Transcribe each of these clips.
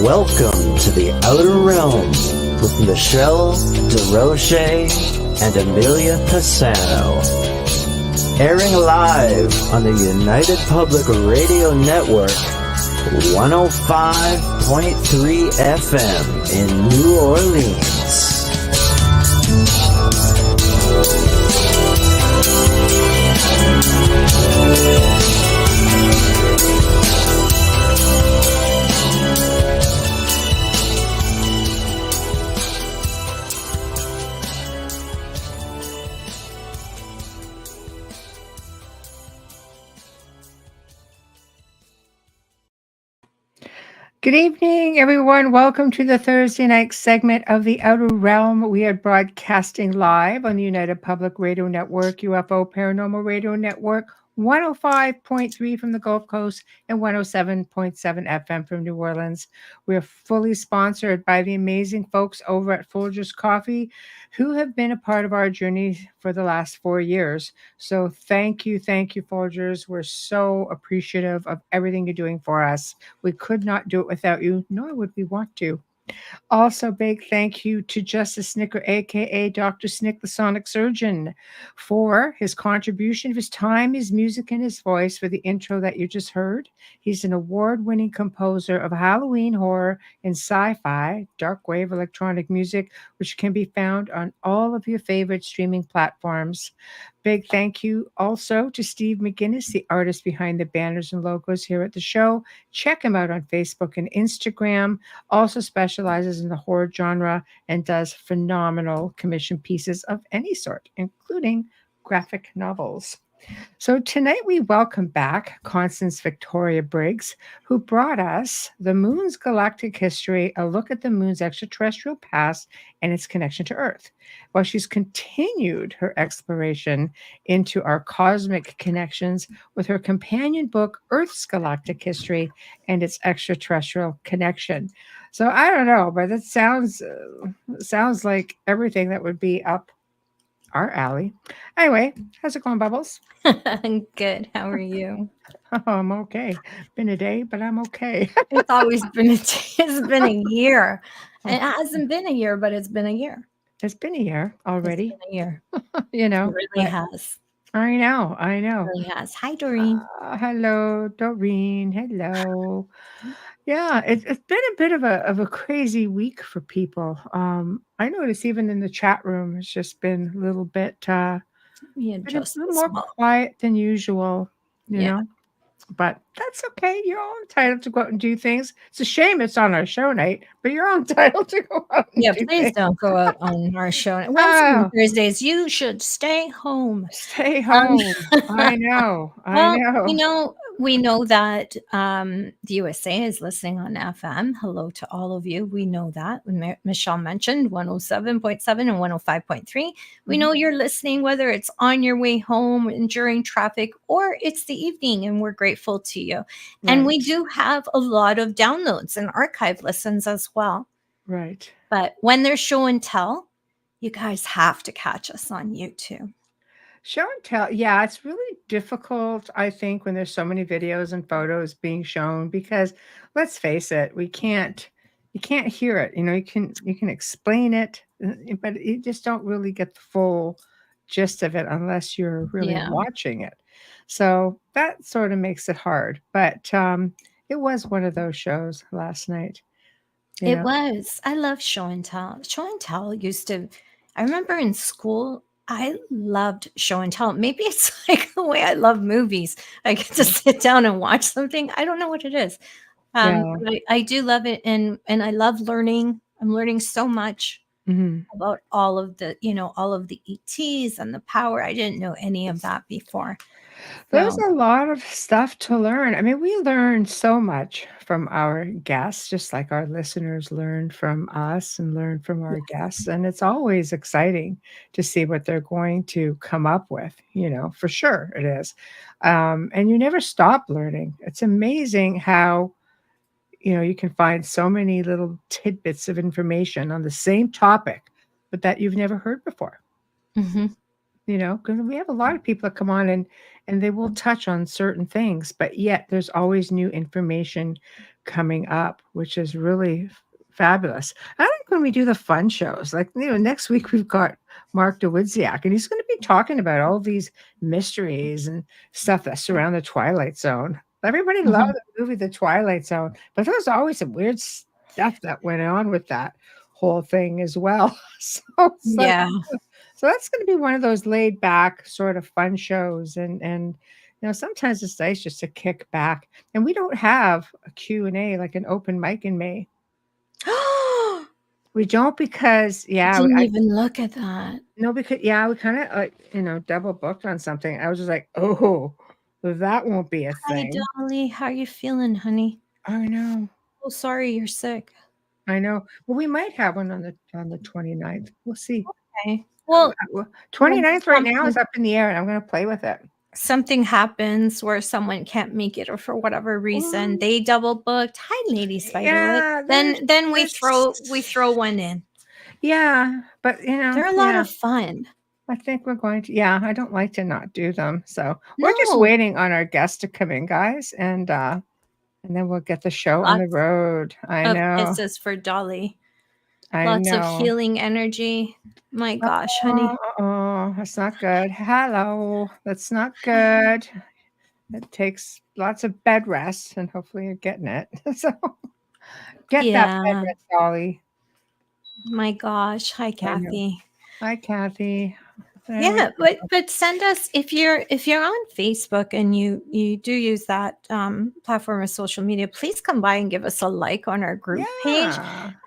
Welcome to the Outer Realms with Michelle Desrochers and Amelia Pisano. Airing live on the United Public Radio Network, 105.3 FM in New Orleans. Good evening, everyone. Welcome to the Thursday night segment of The Outer Realm. We are broadcasting live on the United Public Radio Network, UFO Paranormal Radio Network, 105.3 from the Gulf Coast and 107.7 FM from New Orleans. We're fully sponsored by the amazing folks over at Folgers Coffee, who have been a part of our journey for the last 4 years. So thank you, Folgers. We're so appreciative of everything you're doing for us. We could not do it without you, nor would we want to. Also, big thank you to Justice Snicker, a.k.a. Dr. Snick, the Sonic Surgeon, for his contribution of his time, his music, and his voice for the intro that you just heard. He's an award-winning composer of Halloween horror and sci-fi, dark wave electronic music, which can be found on all of your favorite streaming platforms. Big thank you also to Steve McGinnis, the artist behind the banners and logos here at the show. Check him out on Facebook and Instagram. Also specializes in the horror genre and does phenomenal commission pieces of any sort, including graphic novels. So tonight we welcome back Constance Victoria Briggs, who brought us The Moon's Galactic History, a look at the moon's extraterrestrial past and its connection to Earth. While she's continued her exploration into our cosmic connections with her companion book, Earth's Galactic History and Its Extraterrestrial Connection. So I don't know, but it sounds like everything that would be up our alley. Anyway, how's it going, Bubbles? I'm good. How are you? Oh, I'm okay. Been a day, but I'm okay. It's always been it's been a year. It hasn't been a year, but it's been a year. It's been a year already. It's been a year. You know, It really has. I know. It really has. Hi, Doreen. Hello, Doreen. Hello. Yeah, it's been a bit of a crazy week for people. I noticed even in the chat room, it's just been a little bit Yeah, been a just little more quiet than usual, you know. But that's okay. You're all entitled to go out and do things. It's a shame it's on our show night, but you're all entitled to go out and do please things. don't go out on our show night. Wednesdays and Thursdays, you should stay home. Stay home. I know. We know that the USA is listening on FM. Hello to all of you. We know that. Michelle mentioned 107.7 and 105.3. We know you're listening, whether it's on your way home and during traffic or it's the evening, and we're grateful to you. Right. And we do have a lot of downloads and archive listens as well. Right. But when there's show and tell, you guys have to catch us on YouTube. Show and tell. Yeah, it's really difficult, I think, when there's so many videos and photos being shown, because let's face it, you can't hear it. You know, you can explain it, but you just don't really get the full gist of it unless you're really watching it. So that sort of makes it hard. But it was one of those shows last night. It was. I love show and tell. Show and tell used to, I remember in school, I loved show and tell. Maybe it's like the way I love movies. I get to sit down and watch something. I don't know what it is. But I do love it. And I love learning. I'm learning so much about all of the ETs and the power. I didn't know any of that before. There's a lot of stuff to learn. I mean, we learn so much from our guests, just like our listeners learn from us and learn from our guests. And it's always exciting to see what they're going to come up with, for sure it is. And you never stop learning. It's amazing how, you can find so many little tidbits of information on the same topic, but that you've never heard before. because we have a lot of people that come on and they will touch on certain things, but yet there's always new information coming up, which is really fabulous. I think when we do the fun shows, like next week we've got Mark DeWidziak, and he's going to be talking about all these mysteries and stuff that surround the Twilight Zone. Everybody loved Mhm. the movie The Twilight Zone, but there was always some weird stuff that went on with that whole thing as well. So it's like, Yeah. so that's going to be one of those laid back sort of fun shows, and sometimes it's nice just to kick back. And we don't have a Q&A like an open mic in May. We don't because Didn't even look at that. no, because we kind of double booked on something. I was just like, oh, that won't be a Hi, thing. Dolly. How you feeling, honey? I know. Oh, sorry, you're sick. I know. Well, we might have one on the 29th. We'll see. Okay. Well, 29th right now something- is up in the air, and I'm going to play with it. something happens where someone can't make it, or for whatever reason they double booked. Hi, Lady Spiderwood. Then we throw one in. Yeah, but They're a lot of fun. I think we're going to. Yeah, I don't like to not do them. So we're just No. waiting on our guests to come in, guys, and then we'll get the show on the Lots road. I Of know. kisses for Dolly. I Lots know. of healing energy. My gosh, honey. Oh, that's not good. Hello, that's not good. It takes lots of bed rest, and hopefully you're getting it. So get that bed Yeah. rest, Dolly. My gosh. Hi, Kathy. Hi, Kathy. Yeah, but send us if you're on Facebook and you do use that platform of social media, please come by and give us a like on our group page,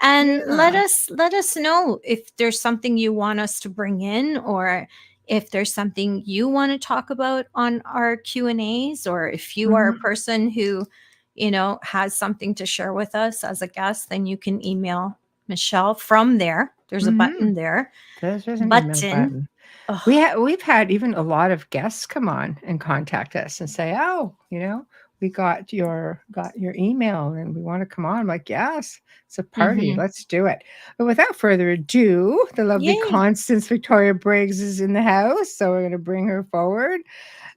and let us know if there's something you want us to bring in, or if there's something you want to talk about on our Q&As, or if you are a person who has something to share with us as a guest, then you can email Michelle from there. There's a button there. There's an email button. We've had even a lot of guests come on and contact us and say, "Oh, we got your email and we want to come on." I'm like, "Yes, it's a party. Let's do it." But without further ado, the lovely Constance Victoria Briggs is in the house, so we're going to bring her forward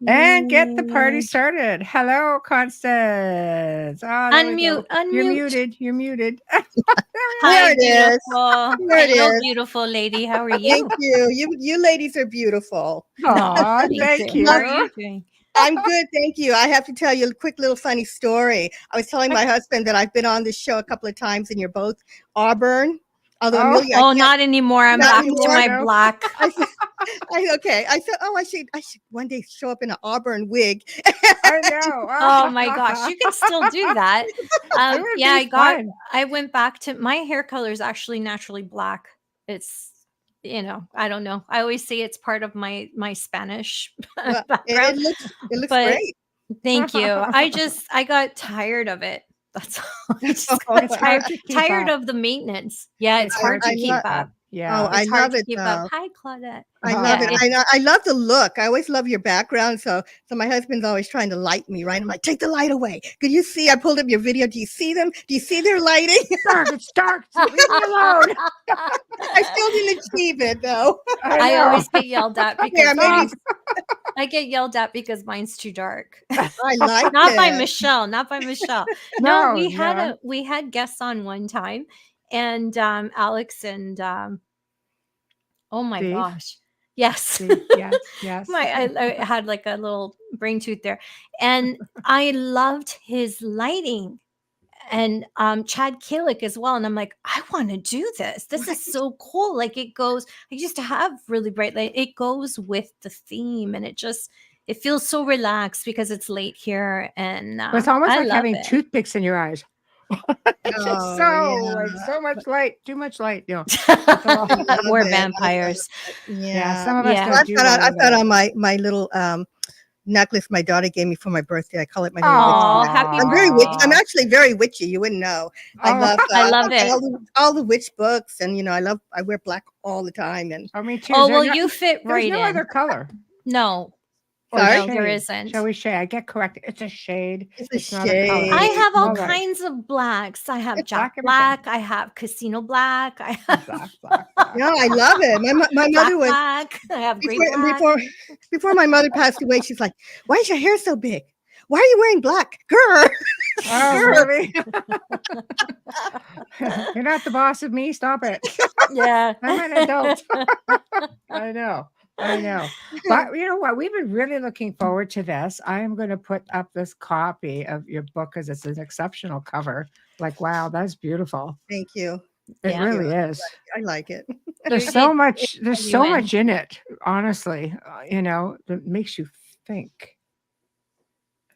and get the party started. Hello, Constance. Unmute. You're muted. Hi, it is. There it Hello, is. beautiful lady. How are you? Thank you. You ladies are beautiful. Aw, thank you. How are you doing? I'm good, thank you. I have to tell you a quick little funny story. I was telling my husband that I've been on this show a couple of times, and you're both Auburn. Although Amelia, not anymore. I'm Not back anymore, to my no. black. I said, I should one day show up in an Auburn wig. I know. Oh my gosh, you can still do that. I went back to my hair color is actually naturally black. It's I don't know. I always say it's part of my Spanish Well, background. it looks But great. thank you. I got tired of it. That's all. I just It's hard to keep tired up. of the maintenance. Yeah, it's hard to keep up. Yeah. I It's hard love to it keep though. up. Hi, Claudette. I love Yeah. it. I love the look. I always love your background. So my husband's always trying to light me, right? I'm like, take the light away. Could you see? I pulled up your video. Do you see them? Do you see their lighting? It's dark. Leave me alone. I still didn't achieve it though. I always get yelled at because Yeah, maybe I get yelled at because mine's too dark. I like Not by it. Michelle. Not by Michelle. No, we had guests on one time, and Alex and oh my Steve? gosh, yes. Yes. I had like a little brain tooth there, and I loved his lighting, and Chad Kalick as well. And I'm like, I want to do this. This is so cool. Like it goes. I used to have really bright light. It goes with the theme, and it feels so relaxed because it's late here, and It's almost I like love having it. toothpicks in your eyes. It's just so much light, too much light. We're vampires. Yeah, some of us Yeah. don't Well, do I've got on my little necklace my daughter gave me for my birthday. I call it my little Aw, witch. happy I'm very witchy. I'm birthday. actually very witchy. You wouldn't know. Oh. I love it. all the witch books, and I wear black all the time. And Oh, me too. Oh well, you fit There's right no in. other color. No, Or Sorry? No, there shade. isn't. Shall we shade? I get corrected. It's a shade. It's a not a color. I shade. have all All right. kinds of blacks. I have It's Jack black everything. Black. I have Casino Black. I have Black. No, I love it. My Jack mother was Black. I have Great before Black. before my mother passed away. She's like, "Why is your hair so big? Why are you wearing black, girl?" Oh, Girl. really? You're not the boss of me. Stop it. Yeah. I'm an adult. I know. But you know what? We've been really looking forward to this. I am going to put up this copy of your book because it's an exceptional cover. Like, wow, that's beautiful. Thank you. It Yeah. really is. I like it. There's You so did much. There's so genuine. much in it. Honestly, that makes you think.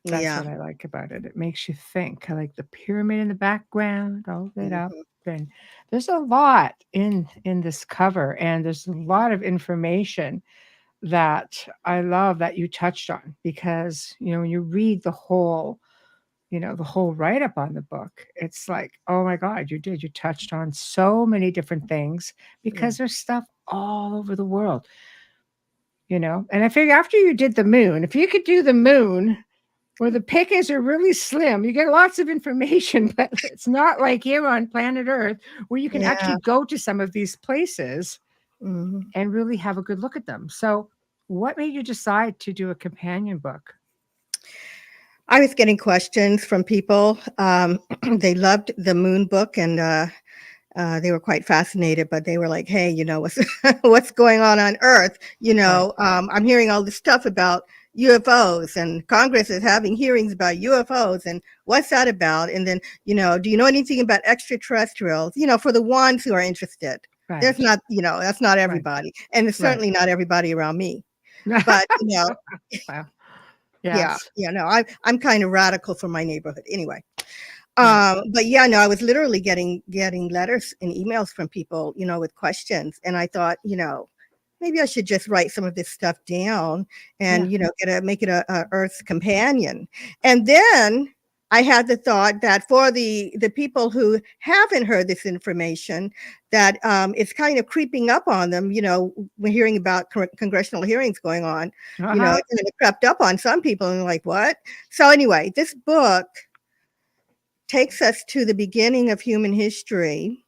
That's Yeah. what I like about it. It makes you think. I like the pyramid in the background, all lit up. And there's a lot in this cover, and there's a lot of information that I love that you touched on because when you read the whole write up on the book, it's like, oh my God, you touched on so many different things because there's stuff all over the world. And I figure after you did the moon, if you could do the moon where the pickings are really slim, you get lots of information, but it's not like here on planet Earth where you can actually go to some of these places and really have a good look at them. So what made you decide to do a companion book? I was getting questions from people. They loved the moon book and they were quite fascinated, but they were like, hey, what's going on Earth? I'm hearing all this stuff about UFOs and Congress is having hearings about UFOs and what's that about? And then, do you know anything about extraterrestrials? For the ones who are interested. Right. There's not, that's not everybody. And it's certainly not everybody around me. But, Wow. Yes. I'm kind of radical for my neighborhood anyway. But I was literally getting letters and emails from people, with questions. And I thought, maybe I should just write some of this stuff down and, make it a Earth's companion. And then I had the thought that for the people who haven't heard this information, that it's kind of creeping up on them. We're hearing about congressional hearings going on, it kind of crept up on some people and like, what? So anyway, this book takes us to the beginning of human history,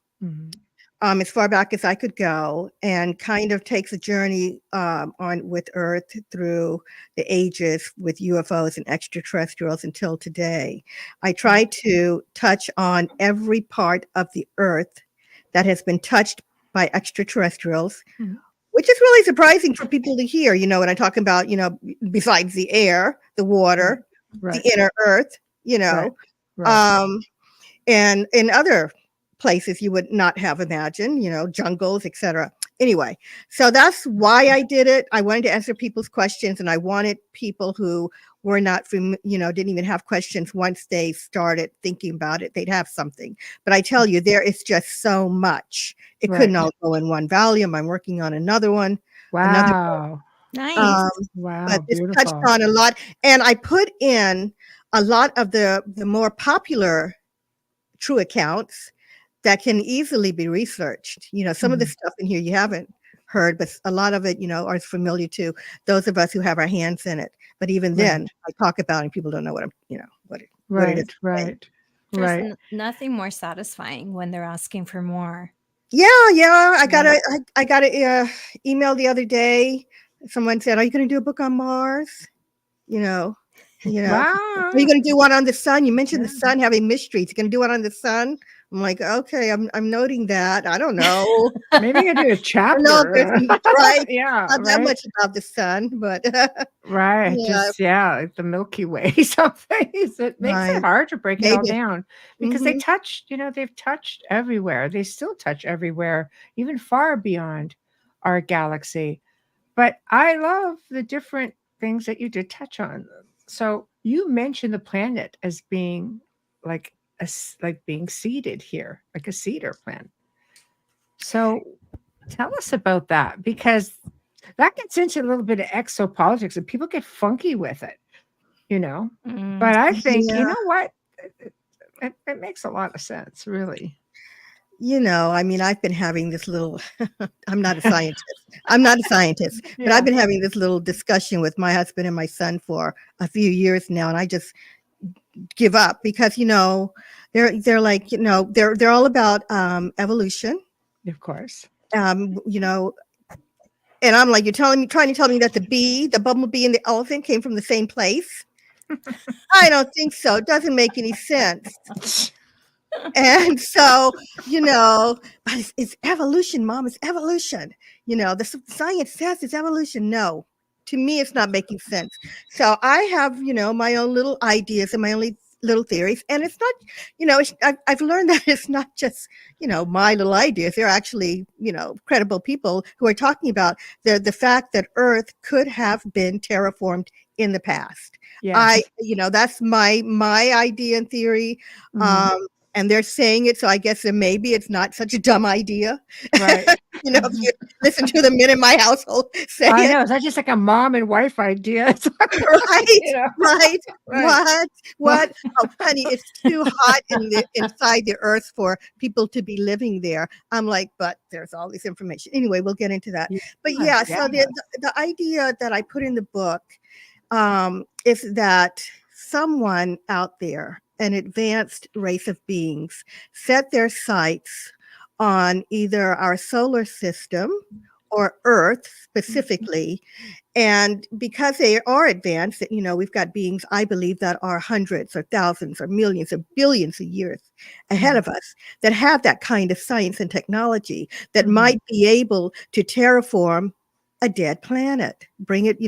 as far back as I could go, and kind of takes a journey on with Earth through the ages with UFOs and extraterrestrials until today. I try to touch on every part of the Earth that has been touched by extraterrestrials, which is really surprising for people to hear, when I talk about, besides the air, the water, the inner Earth, and in other places you would not have imagined, jungles, etc. Anyway, so that's why I did it. I wanted to answer people's questions, and I wanted people who were not from, didn't even have questions once they started thinking about it, they'd have something. But I tell you, there is just so much. It couldn't all go in one volume. I'm working on another one. Wow. Nice. Wow. But it's Beautiful. touched on a lot. And I put in a lot of the more popular true accounts that can easily be researched. Some of the stuff in here you haven't heard, but a lot of it, are familiar to those of us who have our hands in it. But even then, I talk about it and people don't know what what it is. There's nothing more satisfying when they're asking for more. Yeah. I got a email the other day. Someone said, "Are you going to do a book on Mars?" Wow. Are you going to do one on the sun? You mentioned the sun having mysteries. You're going to do one on the sun? I'm like, okay, I'm noting that. I don't know. Maybe you could do a chapter. Not that much about the sun, but like the Milky Way. Something. It makes it hard to break it all down because they touched. They've touched everywhere. They still touch everywhere, even far beyond our galaxy. But I love the different things that you did touch on. So you mentioned the planet as being like being seeded here, like a cedar plant. So tell us about that, because that gets into a little bit of exopolitics and people get funky with it, But I think, you know what? It makes a lot of sense, really. I mean, I've been having this little, I'm not a scientist. I'm not a scientist, but Yeah. I've been having this little discussion with my husband and my son for a few years now. And I just give up because, they're like, they're all about evolution. Of course. You know, and I'm like, trying to tell me that the bumblebee and the elephant came from the same place? I don't think so. It doesn't make any sense. And so, but it's evolution, Mom. It's evolution. The science says it's evolution. No, to me, it's not making sense. So I have, my own little ideas and my own little theories. And it's not, I've learned that it's not just, my little ideas. There are actually, credible people who are talking about the fact that Earth could have been terraformed in the past. Yes. That's my idea and theory. And they're saying it, so I guess that maybe it's not such a dumb idea. Right. If you listen to the men in my household say I it. know. It's not just like a mom and wife idea. It's Right, right. Right. What? Oh, honey, it's too hot inside the earth for people to be living there. I'm like, but there's all this information. Anyway, we'll get into that. But yeah, so the idea that I put in the book is that someone out there, an advanced race of beings, set their sights on either our solar system or Earth specifically. And because they are advanced, we've got beings, I believe, that are hundreds or thousands or millions or billions of years ahead of us that have that kind of science and technology that might be able to terraform a dead planet, bring it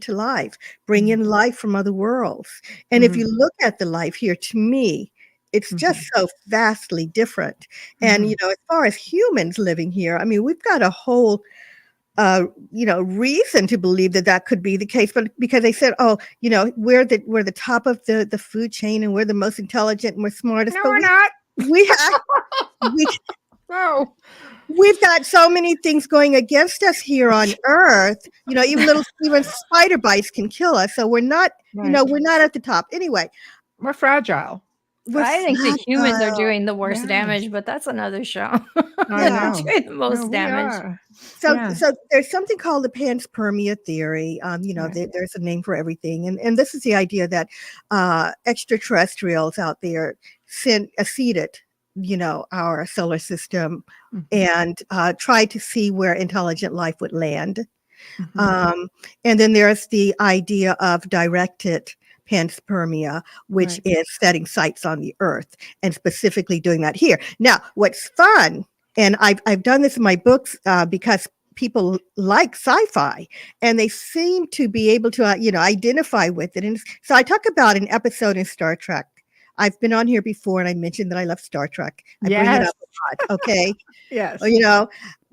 to life, bring in life from other worlds. And if you look at the life here, to me, it's just so vastly different. And, as far as humans living here, I mean, we've got a whole reason to believe that could be the case, but because they said, we're the top of the food chain and we're the most intelligent and we're smartest. No, but we're not. No. We've got so many things going against us here on Earth. Even spider bites can kill us. So we're not, we're not at the top. Anyway, we're fragile. I think the humans are doing the worst damage, but that's another show. I know. Doing the most damage. So there's something called the panspermia theory. There's a name for everything. And this is the idea that extraterrestrials out there seeded our solar system and try to see where intelligent life would land. And then there's the idea of directed panspermia, which is setting sights on the Earth and specifically doing that here. Now, what's fun, and I've done this in my books because people like sci-fi and they seem to be able to identify with it. And so I talk about an episode in Star Trek. I've been on here before and I mentioned that I love Star Trek. I bring it up a lot, okay? Yes.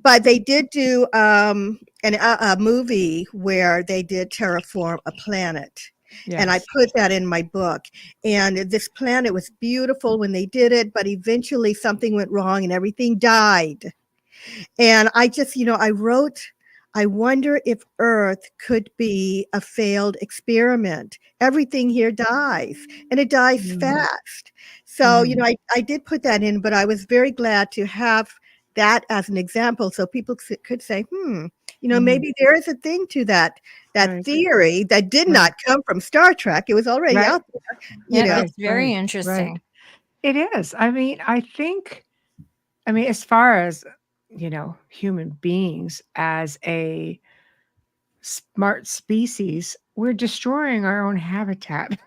But they did do a movie where they did terraform a planet. Yes. And I put that in my book. And this planet was beautiful when they did it, but eventually something went wrong and everything died. And I just, I wrote, I wonder if Earth could be a failed experiment. Everything here dies, and it dies fast. So, I did put that in, but I was very glad to have that as an example so people could say, maybe there is a thing to that theory that did not come from Star Trek. It was already out there. It's very interesting. It is. I mean, as far as, human beings as a smart species, we're destroying our own habitat.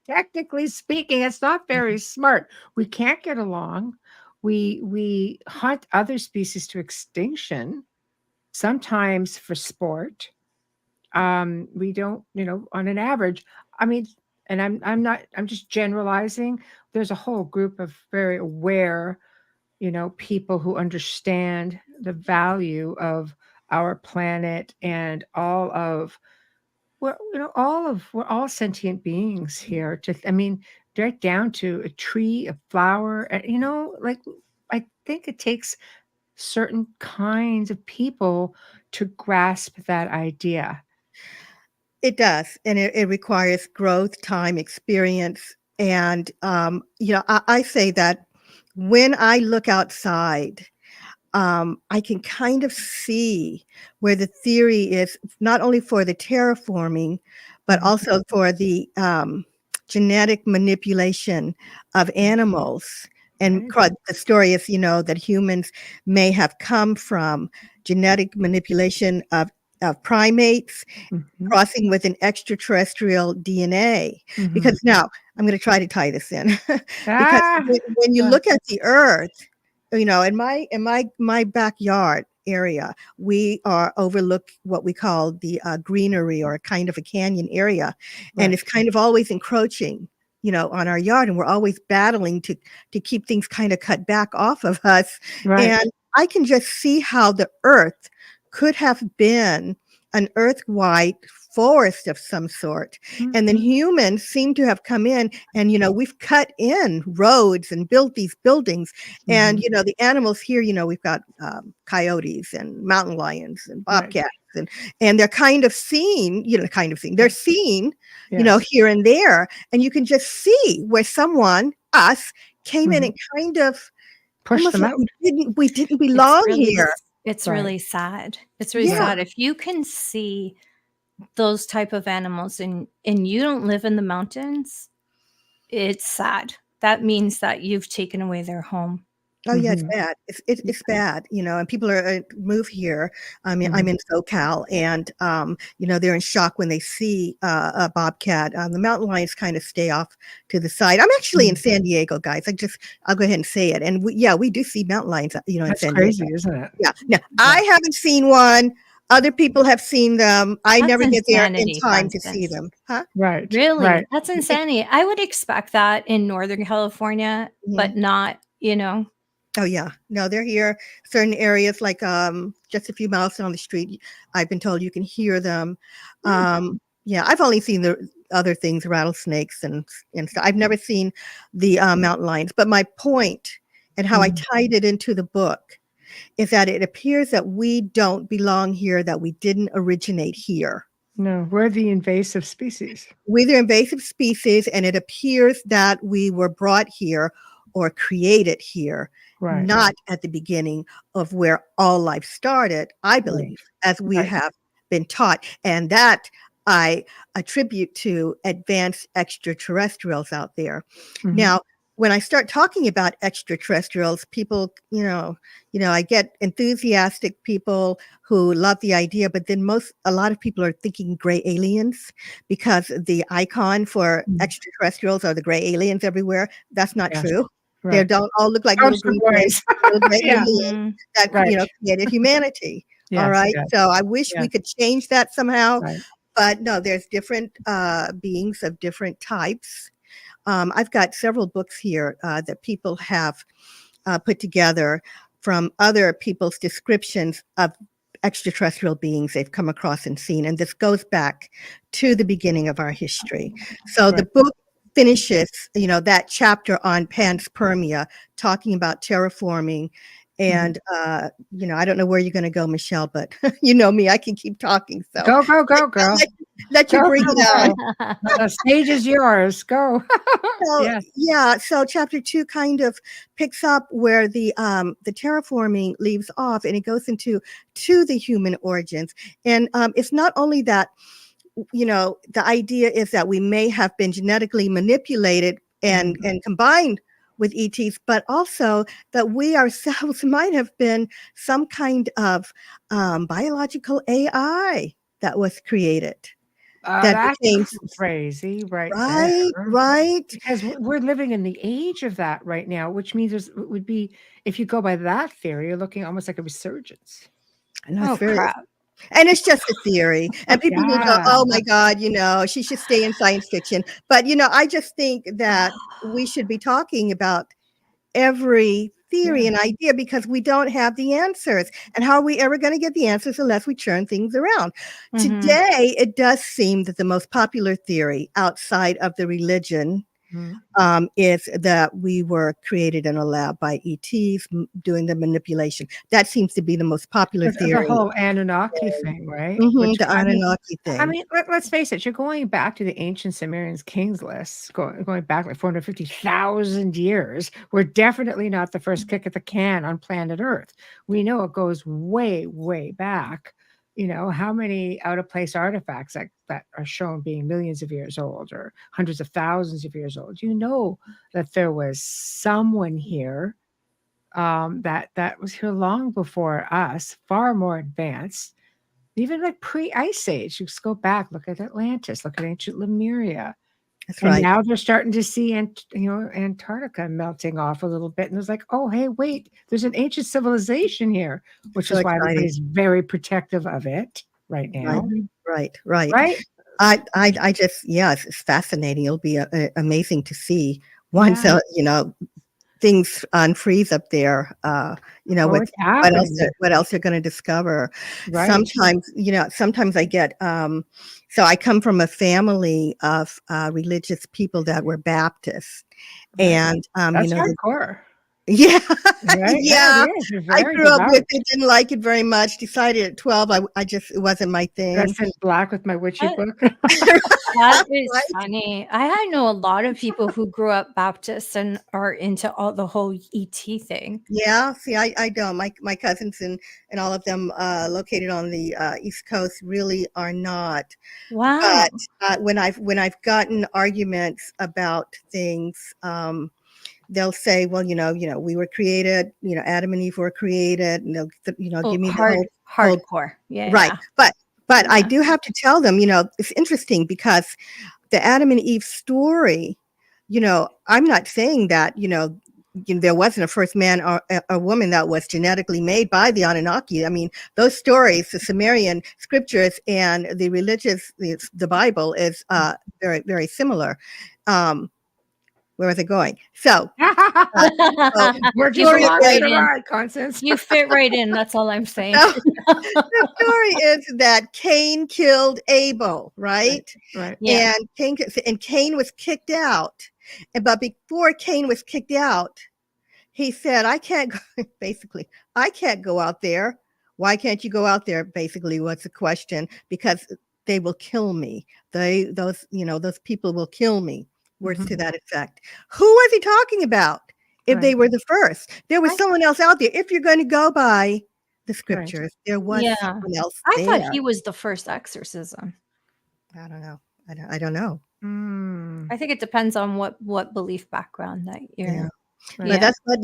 Technically speaking, it's not very smart. We can't get along. We hunt other species to extinction, sometimes for sport. We don't, on an average, and I'm just generalizing. There's a whole group of very aware, people who understand the value of our planet and we're all sentient beings here. Right down to a tree, a flower, I think it takes certain kinds of people to grasp that idea. It does. And it requires growth, time, experience. And, I say that when I look outside, I can kind of see where the theory is, not only for the terraforming, but also for the genetic manipulation of animals. And the story is, that humans may have come from genetic manipulation of primates crossing with an extraterrestrial DNA. Because now I'm going to try to tie this in. Because when you look at the Earth, in my backyard area, we are overlook what we call the greenery, or kind of a canyon area, and it's kind of always encroaching, on our yard, and we're always battling to keep things kind of cut back off of us. And I can just see how the Earth could have been an earth-wide forest of some sort. And then humans seem to have come in and, we've cut in roads and built these buildings. And, the animals here, we've got coyotes and mountain lions and bobcats, and they're kind of seen, they're seen, here and there. And you can just see where us, came in and kind of pushed them out. We didn't belong here. It's really sad. It's really sad. If you can see those type of animals and you don't live in the mountains, it's sad. That means that you've taken away their home. Oh yeah, it's bad. It's bad, and people are move here. I mean, I'm in SoCal, and they're in shock when they see a bobcat. The mountain lions kind of stay off to the side. I'm actually in San Diego, guys. I'll go ahead and say it. And we do see mountain lions. In That's San crazy, Diego. Isn't it? Yeah. I haven't seen one. Other people have seen them. I never get there in time to see them. Huh? Right. Really? Right. That's insanity. I would expect that in Northern California, but not, Oh yeah, no, they're here. Certain areas, like just a few miles down the street, I've been told you can hear them. I've only seen the other things, rattlesnakes and stuff. I've never seen the mountain lions. But my point, and how I tied it into the book, is that it appears that we don't belong here, that we didn't originate here. No, we're the invasive species. We're the invasive species, and it appears that we were brought here or created here, not at the beginning of where all life started, I believe, as we have been taught. And that I attribute to advanced extraterrestrials out there. Now, when I start talking about extraterrestrials, people, I get enthusiastic people who love the idea, but then a lot of people are thinking gray aliens, because the icon for extraterrestrials are the gray aliens everywhere. That's not true. They don't all look like little green aliens that created humanity. All right. So I wish we could change that somehow. But no, there's different beings of different types. I've got several books here that people have put together from other people's descriptions of extraterrestrial beings they've come across and seen. And this goes back to the beginning of our history. So the book finishes, that chapter on panspermia, talking about terraforming. And, I don't know where you're going to go, Michelle, but you know me, I can keep talking. So go, girl. Let you bring it out. The stage is yours. Go. So chapter 2 kind of picks up where the terraforming leaves off, and it goes into the human origins. And it's not only that, the idea is that we may have been genetically manipulated and combined with ETs, but also that we ourselves might have been some kind of biological AI that was created. That became crazy, right? Right. Because we're living in the age of that right now, which means it would be, if you go by that theory, you're looking almost like a resurgence. Crap. And it's just a theory. And people will go, oh my God, she should stay in science fiction. But, I just think that we should be talking about every theory and idea, because we don't have the answers. And how are we ever going to get the answers unless we churn things around? Today, it does seem that the most popular theory outside of the religion is that we were created in a lab by ETs doing the manipulation. That seems to be the most popular The theory. whole Anunnaki thing, right? The Anunnaki thing. I mean, let's face it, you're going back to the ancient Sumerians' kings lists, going back like 450,000 years. We're definitely not the first kick at the can on planet Earth. We know it goes way, way back. You know, how many out of place artifacts that are shown being millions of years old or hundreds of thousands of years old? You know that there was someone here that was here long before us, far more advanced, even like pre-ice age. You just go back, look at Atlantis, look at ancient Lemuria. That's And right. now they're starting to see Antarctica melting off a little bit. And it's like, oh, hey, wait, there's an ancient civilization here, which So is why exciting. everybody's very protective of it right now. Right. Right? I just, it's fascinating. It'll be amazing to see once, things unfreeze up there, with what else they're going to discover. Right. Sometimes I get, so I come from a family of religious people that were Baptists. Right. And, that's hardcore. Yeah. Right? Yeah. I grew up devout. with it, didn't like it very much, decided at 12, it wasn't my thing. Dressed in black with my witchy book. That is funny. I know a lot of people who grew up Baptists and are into all the whole ET thing. Yeah, see, I don't. My cousins and all of them located on the East Coast really are not. Wow. But when I've gotten arguments about things, they'll say, well, we were created, Adam and Eve were created, and they'll, give me the hardcore. Yeah. Right. But I do have to tell them, it's interesting because the Adam and Eve story, I'm not saying that, there wasn't a first man or a woman that was genetically made by the Anunnaki. I mean, those stories, the Sumerian scriptures and the religious, the Bible is very, very similar. Where was it going? So, we're just right, Constance. You fit right in. That's all I'm saying. The story is that Cain killed Abel, right? Right. Yeah. And Cain was kicked out. But before Cain was kicked out, he said, I can't go out there. Why can't you go out there? Basically, was the question, because they will kill me. Those people will kill me. Words to that effect. Who was he talking about? If they were the first, there was someone else out there. If you're going to go by the scriptures, there was someone else there. I thought he was the first exorcism. I don't know. I don't know. I think it depends on what belief background that you're. Yeah. Right. But that's what.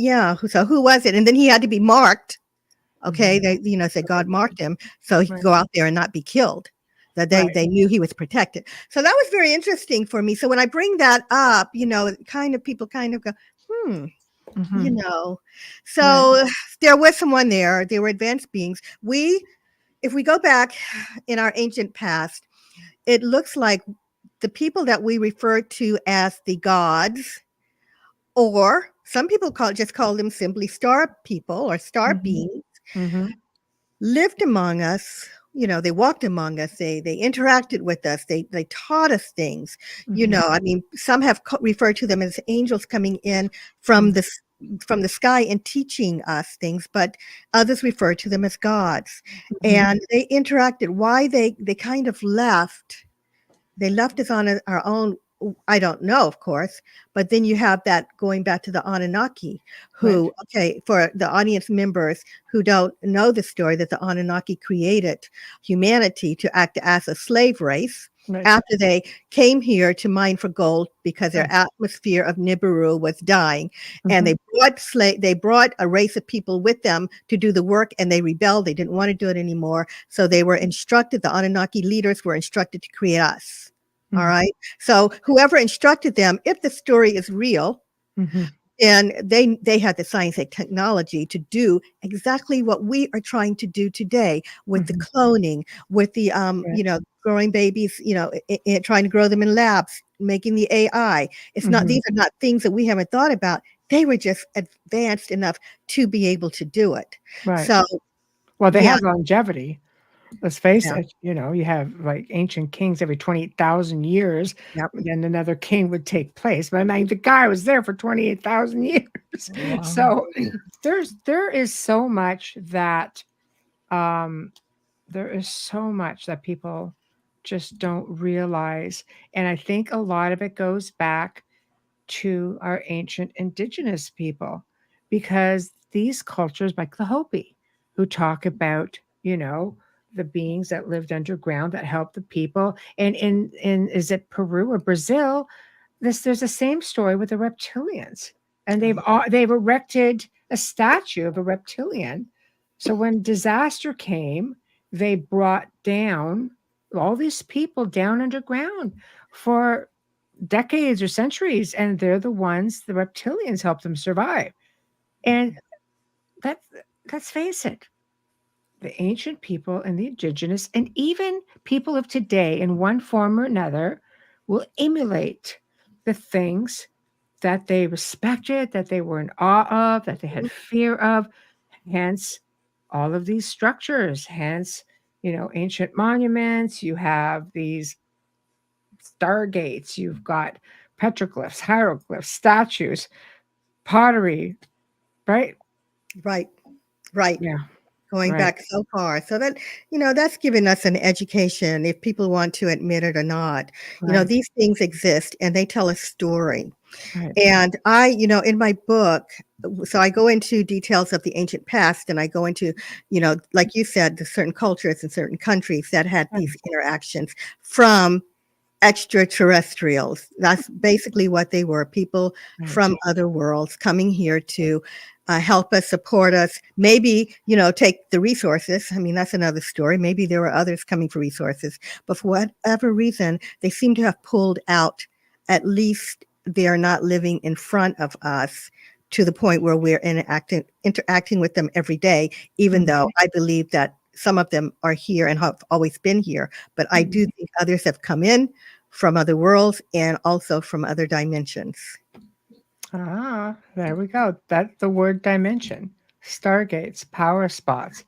So who was it? And then he had to be marked. Okay, they said God marked him so he could go out there and not be killed. That they knew he was protected. So that was very interesting for me. So when I bring that up, people kind of go, So there was someone there. They were advanced beings. If we go back in our ancient past, it looks like the people that we refer to as the gods, or some people just call them simply star people or star beings, lived among us. They walked among us. They interacted with us. They taught us things. I mean, some have referred to them as angels coming in from the sky and teaching us things, but others refer to them as gods. And they interacted. Why they kind of left? They left us on our own. I don't know, of course, but then you have that going back to the Anunnaki, who, for the audience members who don't know the story, that the Anunnaki created humanity to act as a slave race after they came here to mine for gold because their atmosphere of Nibiru was dying. And they brought a race of people with them to do the work, and they rebelled. They didn't want to do it anymore. So they were instructed, the Anunnaki leaders were instructed to create us. All right. So whoever instructed them, if the story is real, and they had the science and technology to do exactly what we are trying to do today with the cloning, with the growing babies, trying to grow them in labs, making the AI. It's not; these are not things that we haven't thought about. They were just advanced enough to be able to do it. Right. So, well, they have longevity. Let's face Yeah. it, you have like ancient kings every 28,000 years, Yep. then another king would take place. But I mean, the guy was there for 28,000 years. Wow. So there is so much that um, people just don't realize. And I think a lot of it goes back to our ancient indigenous people, because these cultures, like the Hopi, who talk about, the beings that lived underground that helped the people. And in is it Peru or Brazil? There's the same story with the reptilians, and they've erected a statue of a reptilian. So when disaster came, they brought down all these people down underground for decades or centuries, and they're the reptilians help them survive. And that let's face it, the ancient people and the indigenous and even people of today in one form or another will emulate the things that they respected, that they were in awe of, that they had fear of. Hence all of these structures, hence ancient monuments. You have these stargates, you've got petroglyphs, hieroglyphs, statues, pottery, right? Right. Yeah, Going right. back so far. So that, that's given us an education, if people want to admit it or not. Right. These things exist and they tell a story. Right. And I, in my book, so I go into details of the ancient past, and I go into, like you said, the certain cultures and certain countries that had these interactions from extraterrestrials. That's basically what they were, people from other worlds coming here to help us, support us, maybe, take the resources. I mean, that's another story. Maybe there were others coming for resources, but for whatever reason, they seem to have pulled out. At least they are not living in front of us to the point where we're interacting with them every day, even though I believe that some of them are here and have always been here. But I do think others have come in from other worlds and also from other dimensions. Ah, there we go. That's the word dimension. Stargates, power spots.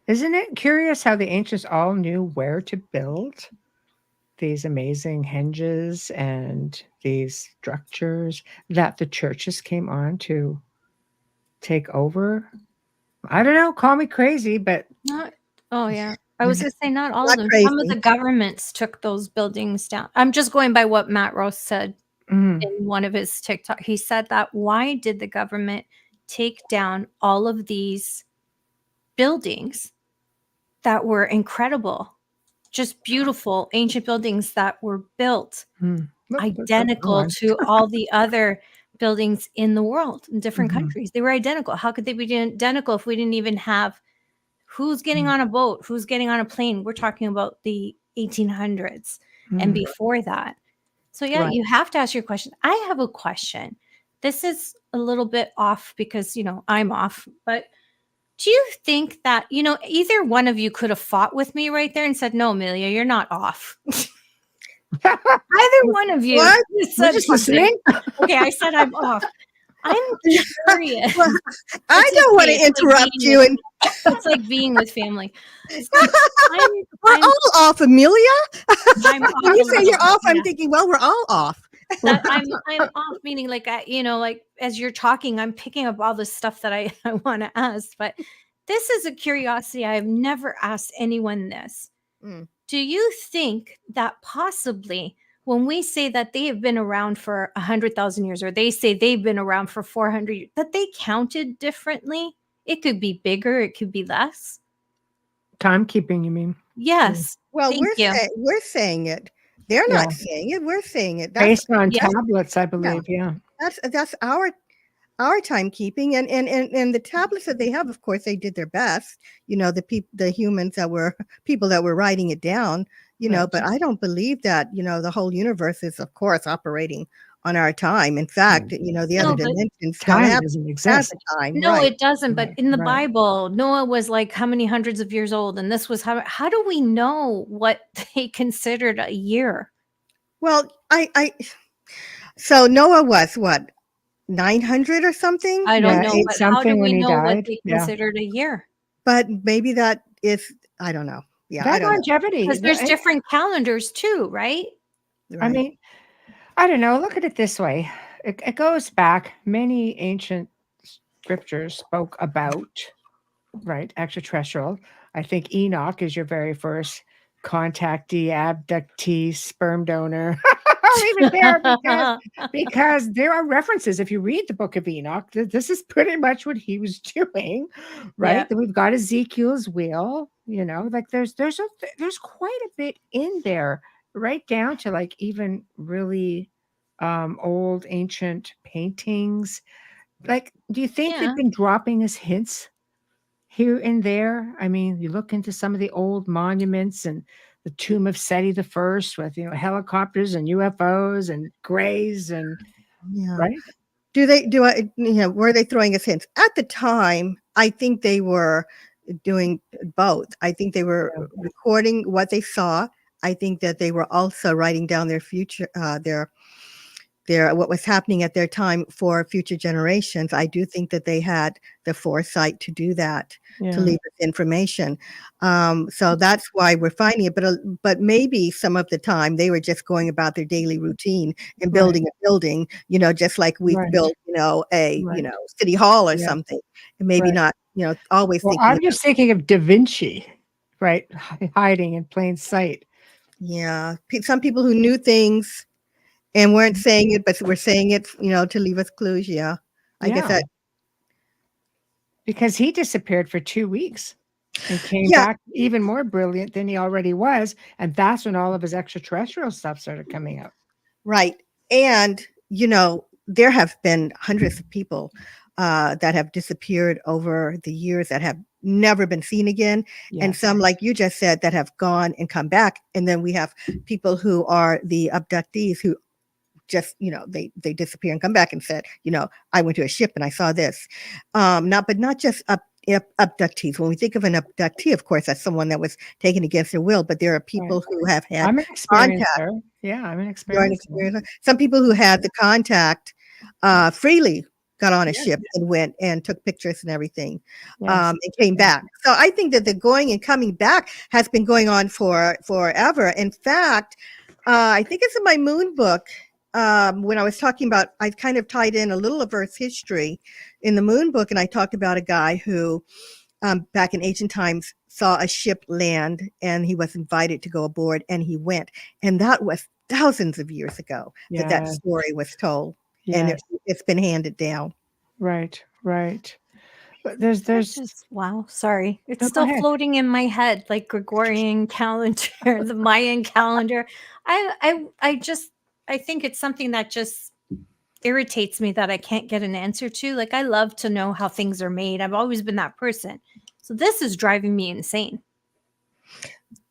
Isn't it curious how the ancients all knew where to build these amazing henges and these structures that the churches came on to take over? I don't know, call me crazy, but Oh yeah. I was going to say not all Not of them. crazy. Some of the governments took those buildings down. I'm just going by what Matt Rose said in one of his TikTok. He said that why did the government take down all of these buildings that were incredible, just beautiful ancient buildings that were built identical to all the other buildings in the world in different countries. They were identical. How could they be identical if we didn't even have who's getting on a boat, who's getting on a plane? We're talking about the 1800s and before that. So yeah, you have to ask your question. I have a question. This is a little bit off because, I'm off, but do you think that, either one of you could have fought with me right there and said, no, Amelia, you're not off. Either one of you said something. Okay, I said I'm off. I'm curious. Well, I don't want to interrupt you. It's like being with family. We're all off, Amelia. I'm off. When you say you're off, I'm thinking, well, we're all off. I'm off, meaning like, like as you're talking, I'm picking up all the stuff that I want to ask. But this is a curiosity. I have never asked anyone this. Do you think that possibly when we say that they have been around for 100,000 years, or they say they've been around for 400 years, that they counted differently? It could be bigger. It could be less. Timekeeping, you mean? Yes. Well, we're saying it. They're not saying it. We're saying it. That's, based on tablets, I believe. Yeah. That's our timekeeping, and the tablets that they have, of course, they did their best. The humans that were people that were writing it down. But I don't believe that. The whole universe is, of course, operating on our time. In fact, the other dimensions time doesn't exist. Time. No, it doesn't. But in the Bible, Noah was like how many hundreds of years old, and this was how do we know what they considered a year? Well, so Noah was what, 900 or something? I don't know, but how do we know what they died? considered a year? But maybe that is, I don't know. Yeah, I That don't know. longevity. Because there's different calendars too, right? I Right. mean, I don't know. Look at it this way. It goes back. Many ancient scriptures spoke about, right, extraterrestrial. I think Enoch is your very first contactee, abductee, sperm donor. I'll leave it there because there are references. If you read the book of Enoch, this is pretty much what he was doing, right? Yeah. Then we've got Ezekiel's wheel, like there's quite a bit in there, right down to like even really old ancient paintings. Like, do you think Yeah. they've been dropping us hints here and there? I mean, you look into some of the old monuments and the tomb of Seti the First with helicopters and UFOs and grays and Yeah. right. Were they throwing us hints? At the time, I think they were doing both. I think they were Yeah. recording what they saw. I think that they were also writing down their future, their what was happening at their time for future generations. I do think that they had the foresight to do that, to Yeah. leave us information. So that's why we're finding it. But maybe some of the time they were just going about their daily routine and Right. building a building, just like we Right. built, a Right. city hall or Yeah. something, and maybe Right. not, always Well, thinking I'm about, just thinking of Da Vinci, right? Hiding in plain sight. yeah, some people who knew things and weren't saying it, but were saying it, to leave us clues. Yeah, I guess Yeah. that. Because he disappeared for 2 weeks and came Yeah, back even more brilliant than he already was, and that's when all of his extraterrestrial stuff started coming out. right. And, there have been hundreds of people that have disappeared over the years that have never been seen again. And Yes. some, like you just said, that have gone and come back. And then we have people who are the abductees who just, they disappear and come back and said, I went to a ship and I saw this. Not just abductees. When we think of an abductee, of course, that's someone that was taken against their will, but there are people Right. who have had I'm an contact. experiencer. Yeah, I'm an You're an experiencer. experiencer. Some people who had the contact freely got on a Yes. ship and went and took pictures and everything, Yes. and came back. So I think that the going and coming back has been going on for forever. In fact, I think it's in my moon book. When I was talking about, I kind of tied in a little of Earth's history in the moon book, and I talked about a guy who, back in ancient times, saw a ship land, and he was invited to go aboard, and he went. And that was thousands of years ago that Yes. story was told, and Yes. it's been handed down. Right. Right. But That's there's just wow. Sorry. It's no, go still ahead. floating in my head, like Gregorian calendar, the Mayan calendar. I think it's something that just irritates me that I can't get an answer to. Like, I love to know how things are made. I've always been that person. So this is driving me insane.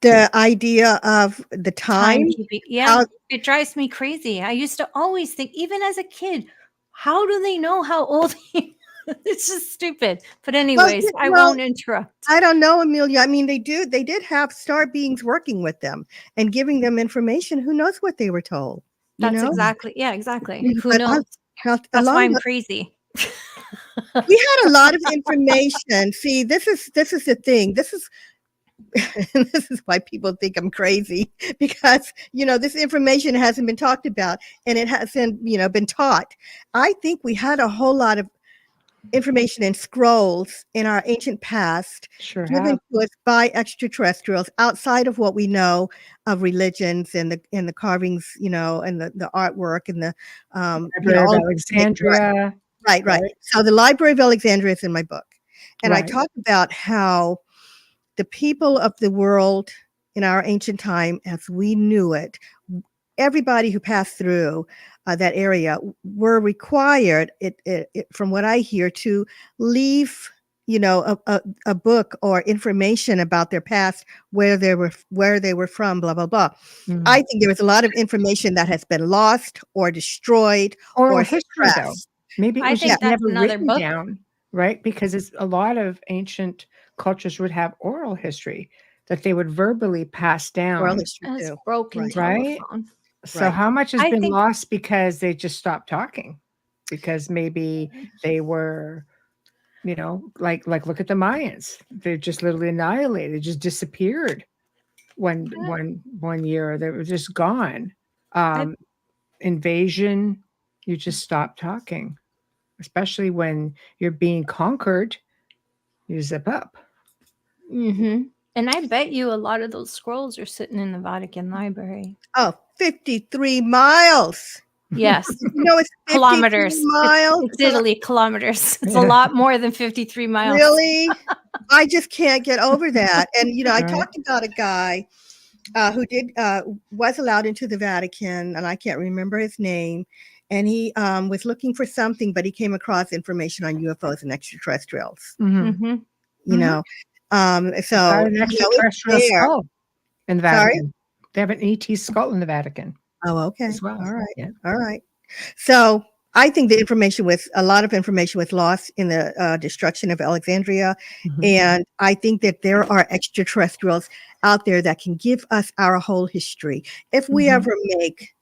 The idea of the time, Timekeeping. Yeah, how, it drives me crazy. I used to always think, even as a kid, how do they know how old he It's just stupid. But anyways, I won't interrupt. I don't know, Amelia. I mean, they did have star beings working with them and giving them information. Who knows what they were told? That's exactly. Yeah, exactly. Who But knows? That's along why I'm the- crazy. we had a lot of information. See, this is the thing. This is this is why people think I'm crazy, because this information hasn't been talked about and it hasn't been taught. I think we had a whole lot of information and scrolls in our ancient past Sure given have. to us by extraterrestrials outside of what we know of religions and the carvings, and the artwork and the Library of Alexandria. Right. Right. So the Library of Alexandria is in my book, and I Right. talk about how the people of the world in our ancient time, as we knew it, everybody who passed through that area were required, from what I hear, to leave, a book or information about their past, where they were from, blah blah blah. Mm. I think there was a lot of information that has been lost or destroyed Oral or history, though. suppressed. Maybe it I was think just that's never another written book. down, right? Because it's a lot of ancient cultures would have oral history that they would verbally pass Oral down, history It's too. broken Right. right? telephone. So Right. how much has I been think lost because they just stopped talking? Because maybe they were, like look at the Mayans. They're just literally annihilated, just disappeared. one year. They were just gone. Invasion, you just stop talking, especially when you're being conquered. You zip up. Mm-hmm. And I bet you a lot of those scrolls are sitting in the Vatican Library. Oh, 53 miles. Yes. You know, it's 53 Kilometers. miles. It's Italy, kilometers. It's a lot more than 53 miles. Really? I just can't get over that. And, you know, I Right. talked about a guy who was allowed into the Vatican, and I can't remember his name. And he was looking for something, but he came across information on UFOs and extraterrestrials. Mm-hmm. Mm-hmm. You know, so Got an extraterrestrial it's there. skull in the Sorry? Vatican. They have an ET skull in the Vatican Oh, okay. as well. All right. Yeah. All right. So I think a lot of information was lost in the destruction of Alexandria. Mhm. And I think that there are extraterrestrials out there that can give us our whole history. If we Mhm. ever make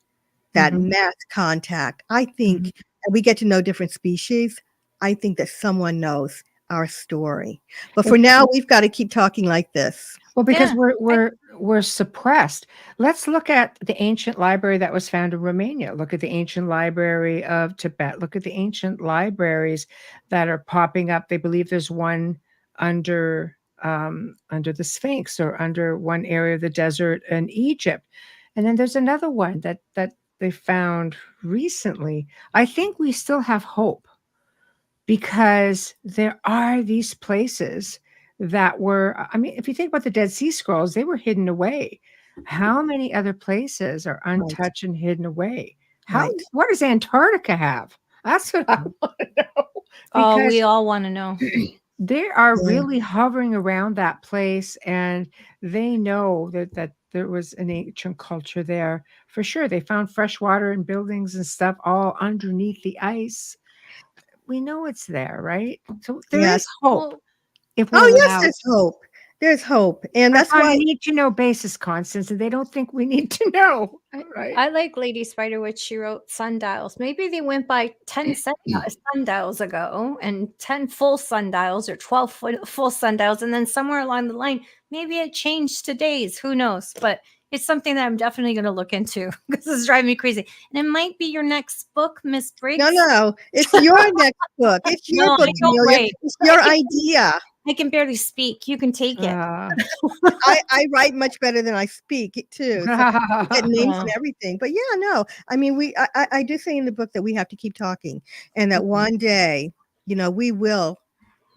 that Mhm. mass contact, I think, and we get to know different species, I think that someone knows our story. But for now, we've got to keep talking like this. Well, because Yeah. we're suppressed. Let's look at the ancient library that was found in Romania. Look at the ancient library of Tibet. Look at the ancient libraries that are popping up. They believe there's one under the Sphinx or under one area of the desert in Egypt, and then there's another one that they found recently. I think we still have hope because there are these places that were, I mean, if you think about the Dead Sea Scrolls, they were hidden away. How many other places are untouched and hidden away? Right. What does Antarctica have? That's what I want to know. Oh, Because we all want to know. they are Yeah. really hovering around that place, and they know that there was an ancient culture there for sure. They found fresh water and buildings and stuff all underneath the ice. We know it's there, right? So there Yes. is hope Well, if we Oh, yes, allow. there's hope. There's hope. And That's that's on a why, need-to-know basis, Constance, and they don't think we need to know. Right. I like Lady Spiderwitch. She wrote sundials. Maybe they went by 10 sundials ago and 10 full sundials or 12 full sundials. And then somewhere along the line, maybe it changed to days. Who knows? But it's something that I'm definitely going to look into because it's driving me crazy. And it might be your next book, Miss Briggs. no, it's your next book. It's your No, book, I don't Amelia. write. It's your idea. I can barely speak. You can take it. I write much better than I speak too. So I get names and everything. But yeah, no. I mean, I do say in the book that we have to keep talking, and that one day, you know, we will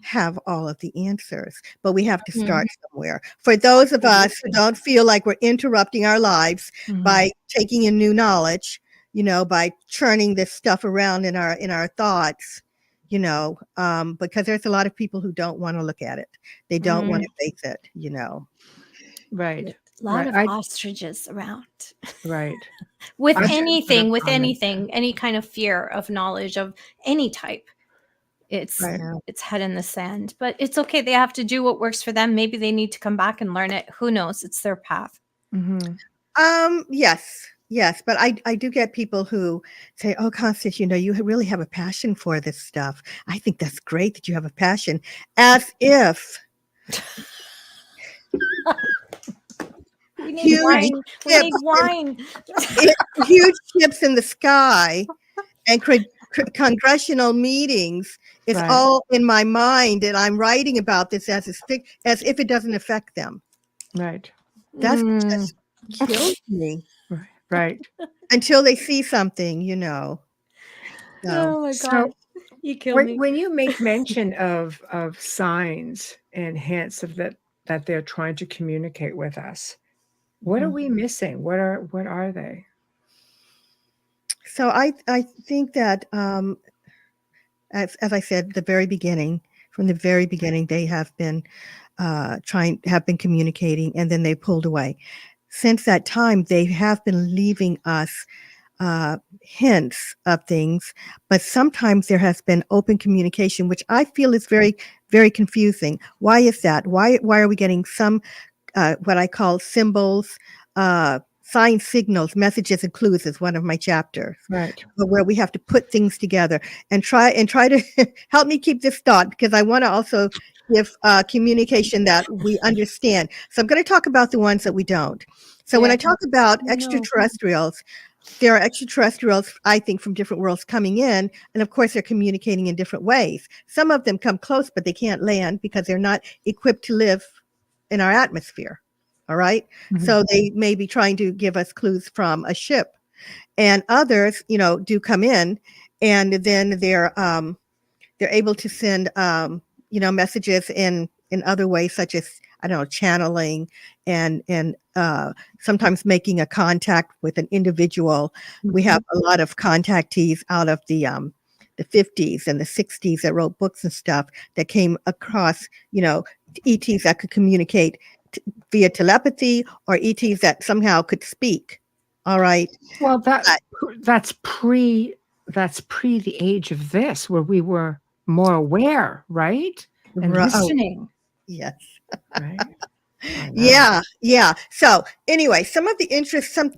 have all of the answers, but we have to start somewhere. For those of us who don't feel like we're interrupting our lives by taking in new knowledge, you know, by churning this stuff around in our thoughts, you know, because there's a lot of people who don't want to look at it. They don't want to face it, you know. Right. A lot of Right. ostriches around. Right. With I should anything, put a comment. any kind of fear of knowledge of any type. It's head in the sand. But it's okay. They have to do what works for them. Maybe they need to come back and learn it. Who knows? It's their path. Yes, but I do get people who say, "Oh, Constance, you know, you really have a passion for this stuff. I think that's great that you have a passion," as if We need wine. We need wine. huge ships in the sky and congressional meetings is all in my mind, and I'm writing about this as if it doesn't affect them. Right. That's just kills me. Right. Until they see something, you know. Oh my God. You kill me. When you make mention of signs and hints of that they're trying to communicate with us, what are we missing? What are they? So I think that as I said, from the very beginning, they have been communicating, and then they pulled away. Since that time, they have been leaving us hints of things, but sometimes there has been open communication, which I feel is very, very confusing. Why is that? Why are we getting some what I call symbols, sign signals, messages and clues is one of my chapters, right? Where we have to put things together and try to help me keep this thought, because I want to also if communication that we understand. So I'm going to talk about the ones that we don't. So when Yeah. I talk about No. extraterrestrials, there are extraterrestrials, I think, from different worlds coming in, and of course they're communicating in different ways. Some of them come close, but they can't land because they're not equipped to live in our atmosphere. All right? Mhm. So they may be trying to give us clues from a ship. And others, do come in, and then they're able to send messages in other ways, such as, I don't know, channeling and sometimes making a contact with an individual. We have a lot of contactees out of the 50s and the 60s that wrote books and stuff that came across, ETs that could communicate via telepathy, or ETs that somehow could speak. All right. Well, that's pre the age of this, where we were more aware, right? And Oh, listening, yes. right? I know. Yeah. So anyway, some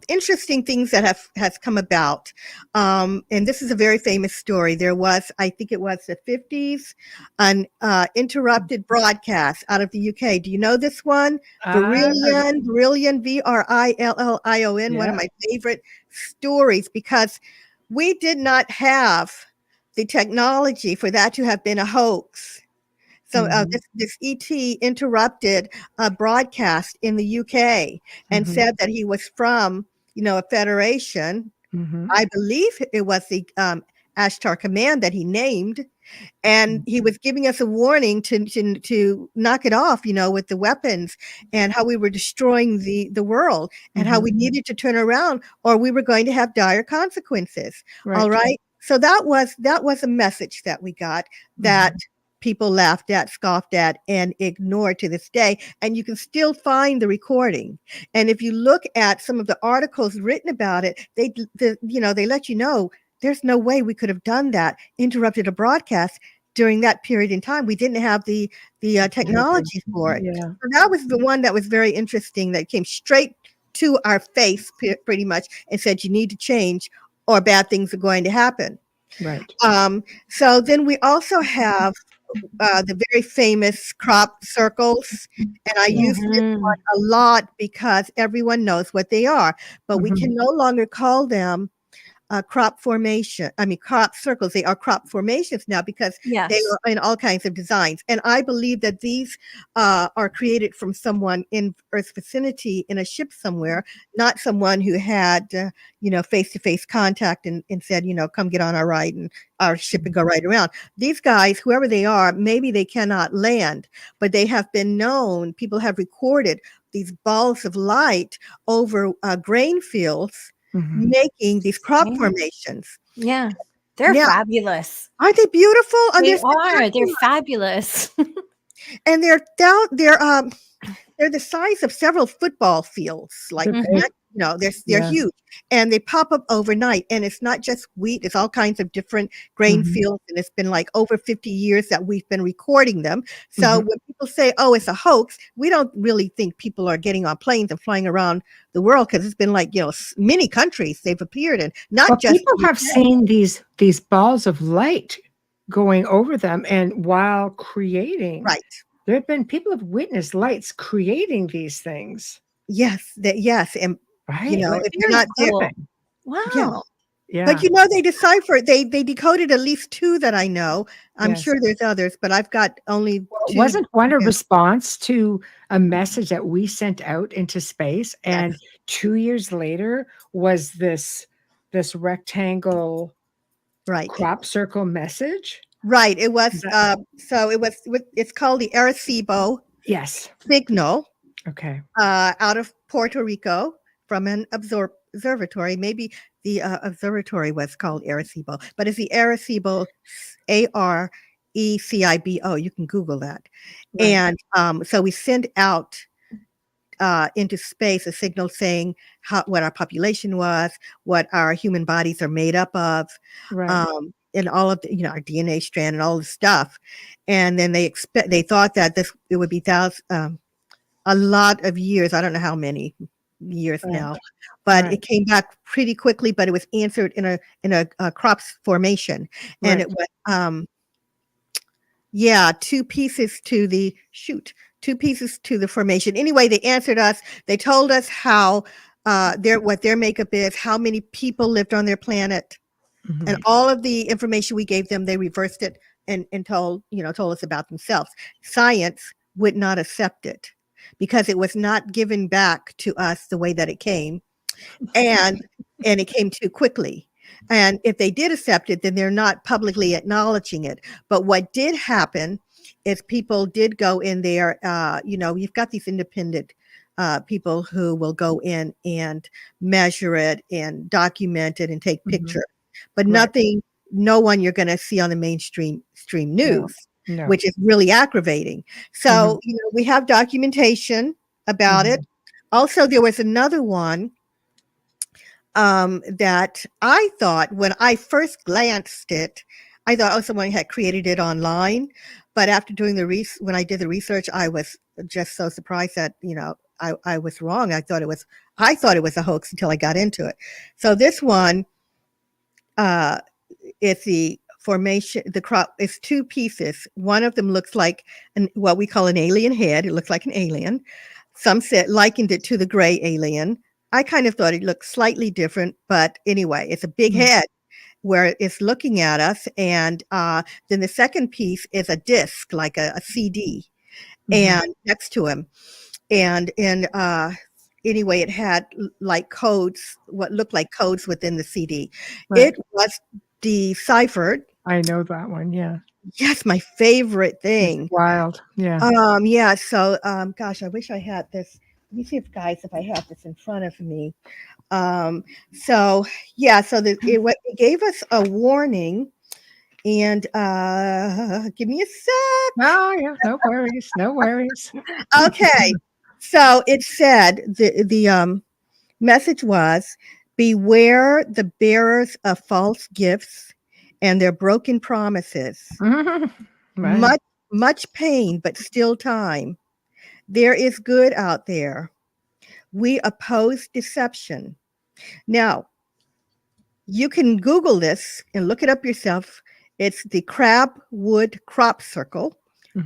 interesting things that has come about, and this is a very famous story. There was, I think it was the 50s, an interrupted broadcast out of the UK. Do you know this one? Brillion, Vrillion, one of Yeah. my favorite stories, because we did not have the technology for that to have been a hoax. So this ET interrupted a broadcast in the UK and said that he was from, a federation. I believe it was the Ashtar Command that he named, and he was giving us a warning to knock it off, with the weapons, and how we were destroying the world, and how we needed to turn around, or we were going to have dire consequences. Right. All right. So that was a message that we got that people laughed at, scoffed at, and ignored to this day. And you can still find the recording. And if you look at some of the articles written about it, they let you know there's no way we could have done that, interrupted a broadcast during that period in time. We didn't have the technology for it. Yeah. So that was the one that was very interesting, that came straight to our face pretty much and said, you need to change or bad things are going to happen. Right. So then we also have the very famous crop circles, and I use this one a lot because everyone knows what they are, but we can no longer call them crop circles. They are crop formations now because they are in all kinds of designs. And I believe that these are created from someone in Earth's vicinity in a ship somewhere, not someone who had, face-to-face contact and said, come get on our ride and our ship and go right around. These guys, whoever they are, maybe they cannot land, but they have been known, people have recorded these balls of light over grain fields, making these crop formations. Yeah. They're Now, fabulous. aren't they beautiful? And They are. They're fabulous. And they're the size of several football fields. Like, they're huge, and they pop up overnight. And it's not just wheat; it's all kinds of different grain fields. And it's been like over 50 years that we've been recording them. So when people say, "Oh, it's a hoax," we don't really think people are getting on planes and flying around the world, because it's been like, many countries they've appeared in. Not just people have seen these balls of light going over them, and while creating, right. There have been people have witnessed lights creating these things. Yes, and right. If you're not there, wow. Yeah. But they decipher it. They decoded at least 2 that I know. I'm sure there's others, but I've got only 2. Wasn't one a response to a message that we sent out into space? And 2 years later was this rectangle crop circle message? Right. It was it's called the Arecibo signal. Okay. Out of Puerto Rico from an observatory. Maybe the observatory was called Arecibo, but it's the Arecibo, Arecibo. You can Google that. Right. And so we send out into space a signal saying what our population was, what our human bodies are made up of, and all of the, our DNA strand and all the stuff. And then they thought that it would be a lot of years. I don't know how many years now, but it came back pretty quickly. But it was answered in a crop formation, and it was Yeah, two pieces to the formation. Anyway, they answered us. They told us how what their makeup is, how many people lived on their planet, and all of the information we gave them, they reversed it and told us about themselves. Science would not accept it because it was not given back to us the way that it came, and it came too quickly. And if they did accept it, then they're not publicly acknowledging it. But what did happen is people did go in there. You've got these independent people who will go in and measure it and document it and take pictures, but no one you're going to see on the mainstream news, No. which is really aggravating. So, we have documentation about it. Also, there was another one that I thought when I first glanced it, I thought, oh, someone had created it online. But after doing when I did the research, I was just so surprised that, I was wrong. I thought it was a hoax until I got into it. So this one, is the formation, the crop is two pieces. One of them looks like what we call an alien head. It looks like an alien. Some likened it to the gray alien. I kind of thought it looked slightly different, but anyway, it's a big head where it's looking at us. And then the second piece is a disc, like a CD, and next to him. And anyway, it had like codes, what looked like codes within the CD. Right. It was deciphered. I know that one. Yeah. Yes, my favorite thing. It's wild. Yeah. Yeah. So, gosh, I wish I had this. Let me see if I have this in front of me. So it gave us a warning, and give me a sec. Oh yeah, no worries, no worries. Okay, so it said the message was, beware the bearers of false gifts and their broken promises. Right. Much pain, but still time. There is good out there. We oppose deception. Now, you can Google this and look it up yourself. It's the Crabwood Crop Circle,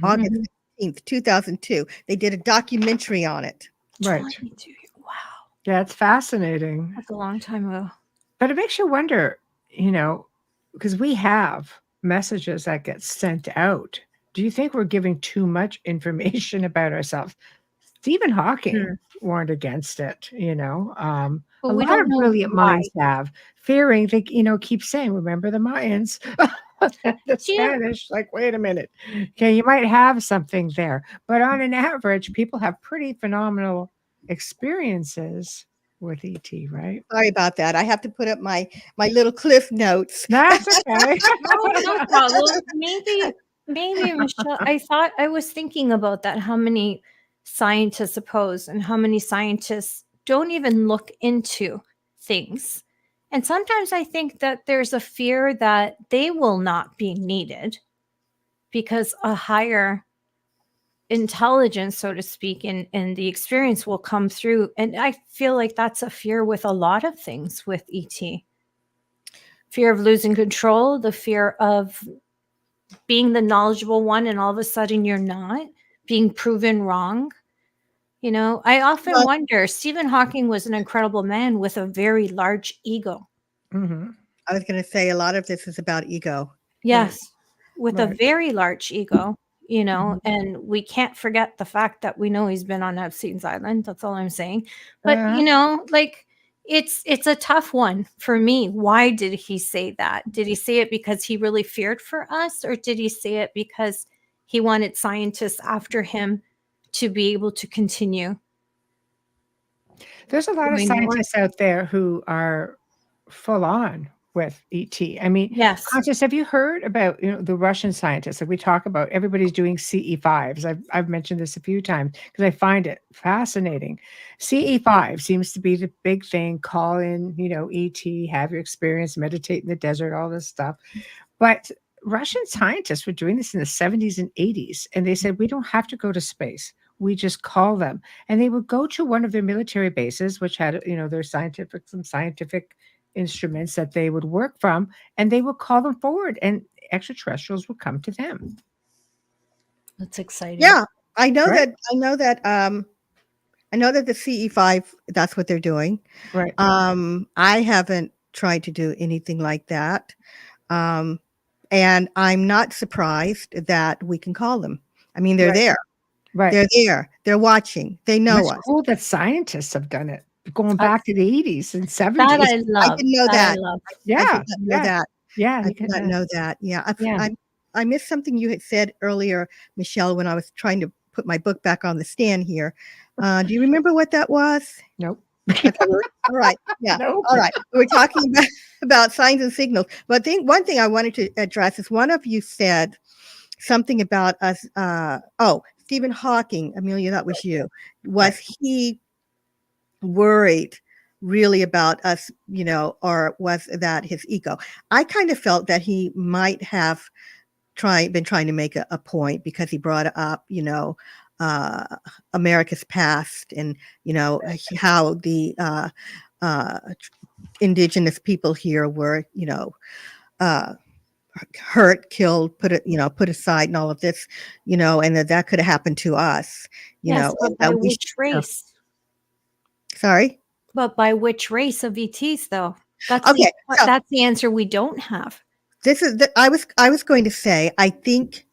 August 15th, 2002. They did a documentary on it. Right. 22. Wow. Yeah, it's fascinating. That's a long time ago. But it makes you wonder, because we have messages that get sent out. Do you think we're giving too much information about ourselves? Stephen Hawking warned against it, a lot of brilliant minds have, fearing they, keep saying, remember the Mayans, the Spanish, like, wait a minute. Okay, you might have something there. But on an average, people have pretty phenomenal experiences with ET, right? Sorry about that. I have to put up my little cliff notes. That's okay. No problem. Maybe, Michelle, I was thinking about that, how many scientists oppose and how many scientists don't even look into things. And sometimes I think that there's a fear that they will not be needed because a higher intelligence, so to speak, and the experience will come through. And I feel like that's a fear with a lot of things with ET. Fear of losing control, the fear of being the knowledgeable one and all of a sudden you're not, being proven wrong. I often wonder, Stephen Hawking was an incredible man with a very large ego. I was going to say a lot of this is about ego. Yes, with a very large ego, and we can't forget the fact that we know he's been on Epstein's Island. That's all I'm saying. But, it's a tough one for me. Why did he say that? Did he say it because he really feared for us? Or did he say it because he wanted scientists after him to be able to continue? There's a lot of scientists out there who are full on with ET. I mean, yes. Constance, have you heard about the Russian scientists that we talk about? Everybody's doing CE5s. I've mentioned this a few times because I find it fascinating. CE5 seems to be the big thing. Call in, ET, have your experience, meditate in the desert, all this stuff. But Russian scientists were doing this in the 70s and 80s, and they said, we don't have to go to space. We just call them. And they would go to one of their military bases, which had, their some scientific instruments that they would work from, and they would call them forward, and extraterrestrials would come to them. That's exciting. Yeah, I know Right. that. I know that the CE5. That's what they're doing. Right. I haven't tried to do anything like that. And I'm not surprised that we can call them. I mean, they're Right. there. Right. They're there. They're watching. They know It's us. cool that scientists have done it going back to the 80s and That 70s. I I love. didn't know That that. I love. I Yeah. did not know that. Yeah. I You did can, not know that. Yeah. Yeah. I missed something you had said earlier, Michelle, when I was trying to put my book back on the stand here. Do you remember what that was? Nope. Okay, all right. Yeah. Nope. All right. We're talking about signs and signals. But one thing I wanted to address is one of you said something about us. Stephen Hawking, Amelia, that was you. Was he worried really about us, or was that his ego? I kind of felt that he might have been trying to make a point because he brought up, uh, America's past and, how the indigenous people here were, uh, hurt, killed, put aside and all of this, and that could have happened to us, Yes, but by and which race? Sorry? But by which race of ETs, though? That's Okay, so that's the answer we don't have. this is I was going to say, I think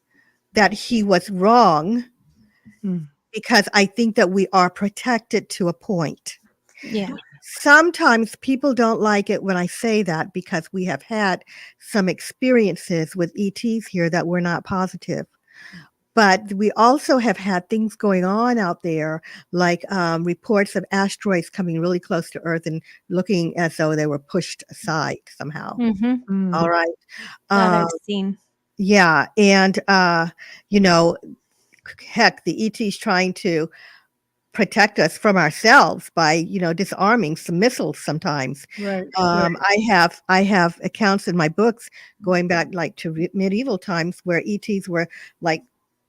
that he was wrong because I think that we are protected to a point. Yeah. Sometimes people don't like it when I say that because we have had some experiences with ETs here that were not positive. But we also have had things going on out there, like reports of asteroids coming really close to Earth and looking as though they were pushed aside somehow. Mm-hmm. All right. That I've seen. Yeah. And, heck, the ET's trying to protect us from ourselves by, disarming some missiles sometimes. Right. I have accounts in my books going back like to medieval times where ETs were like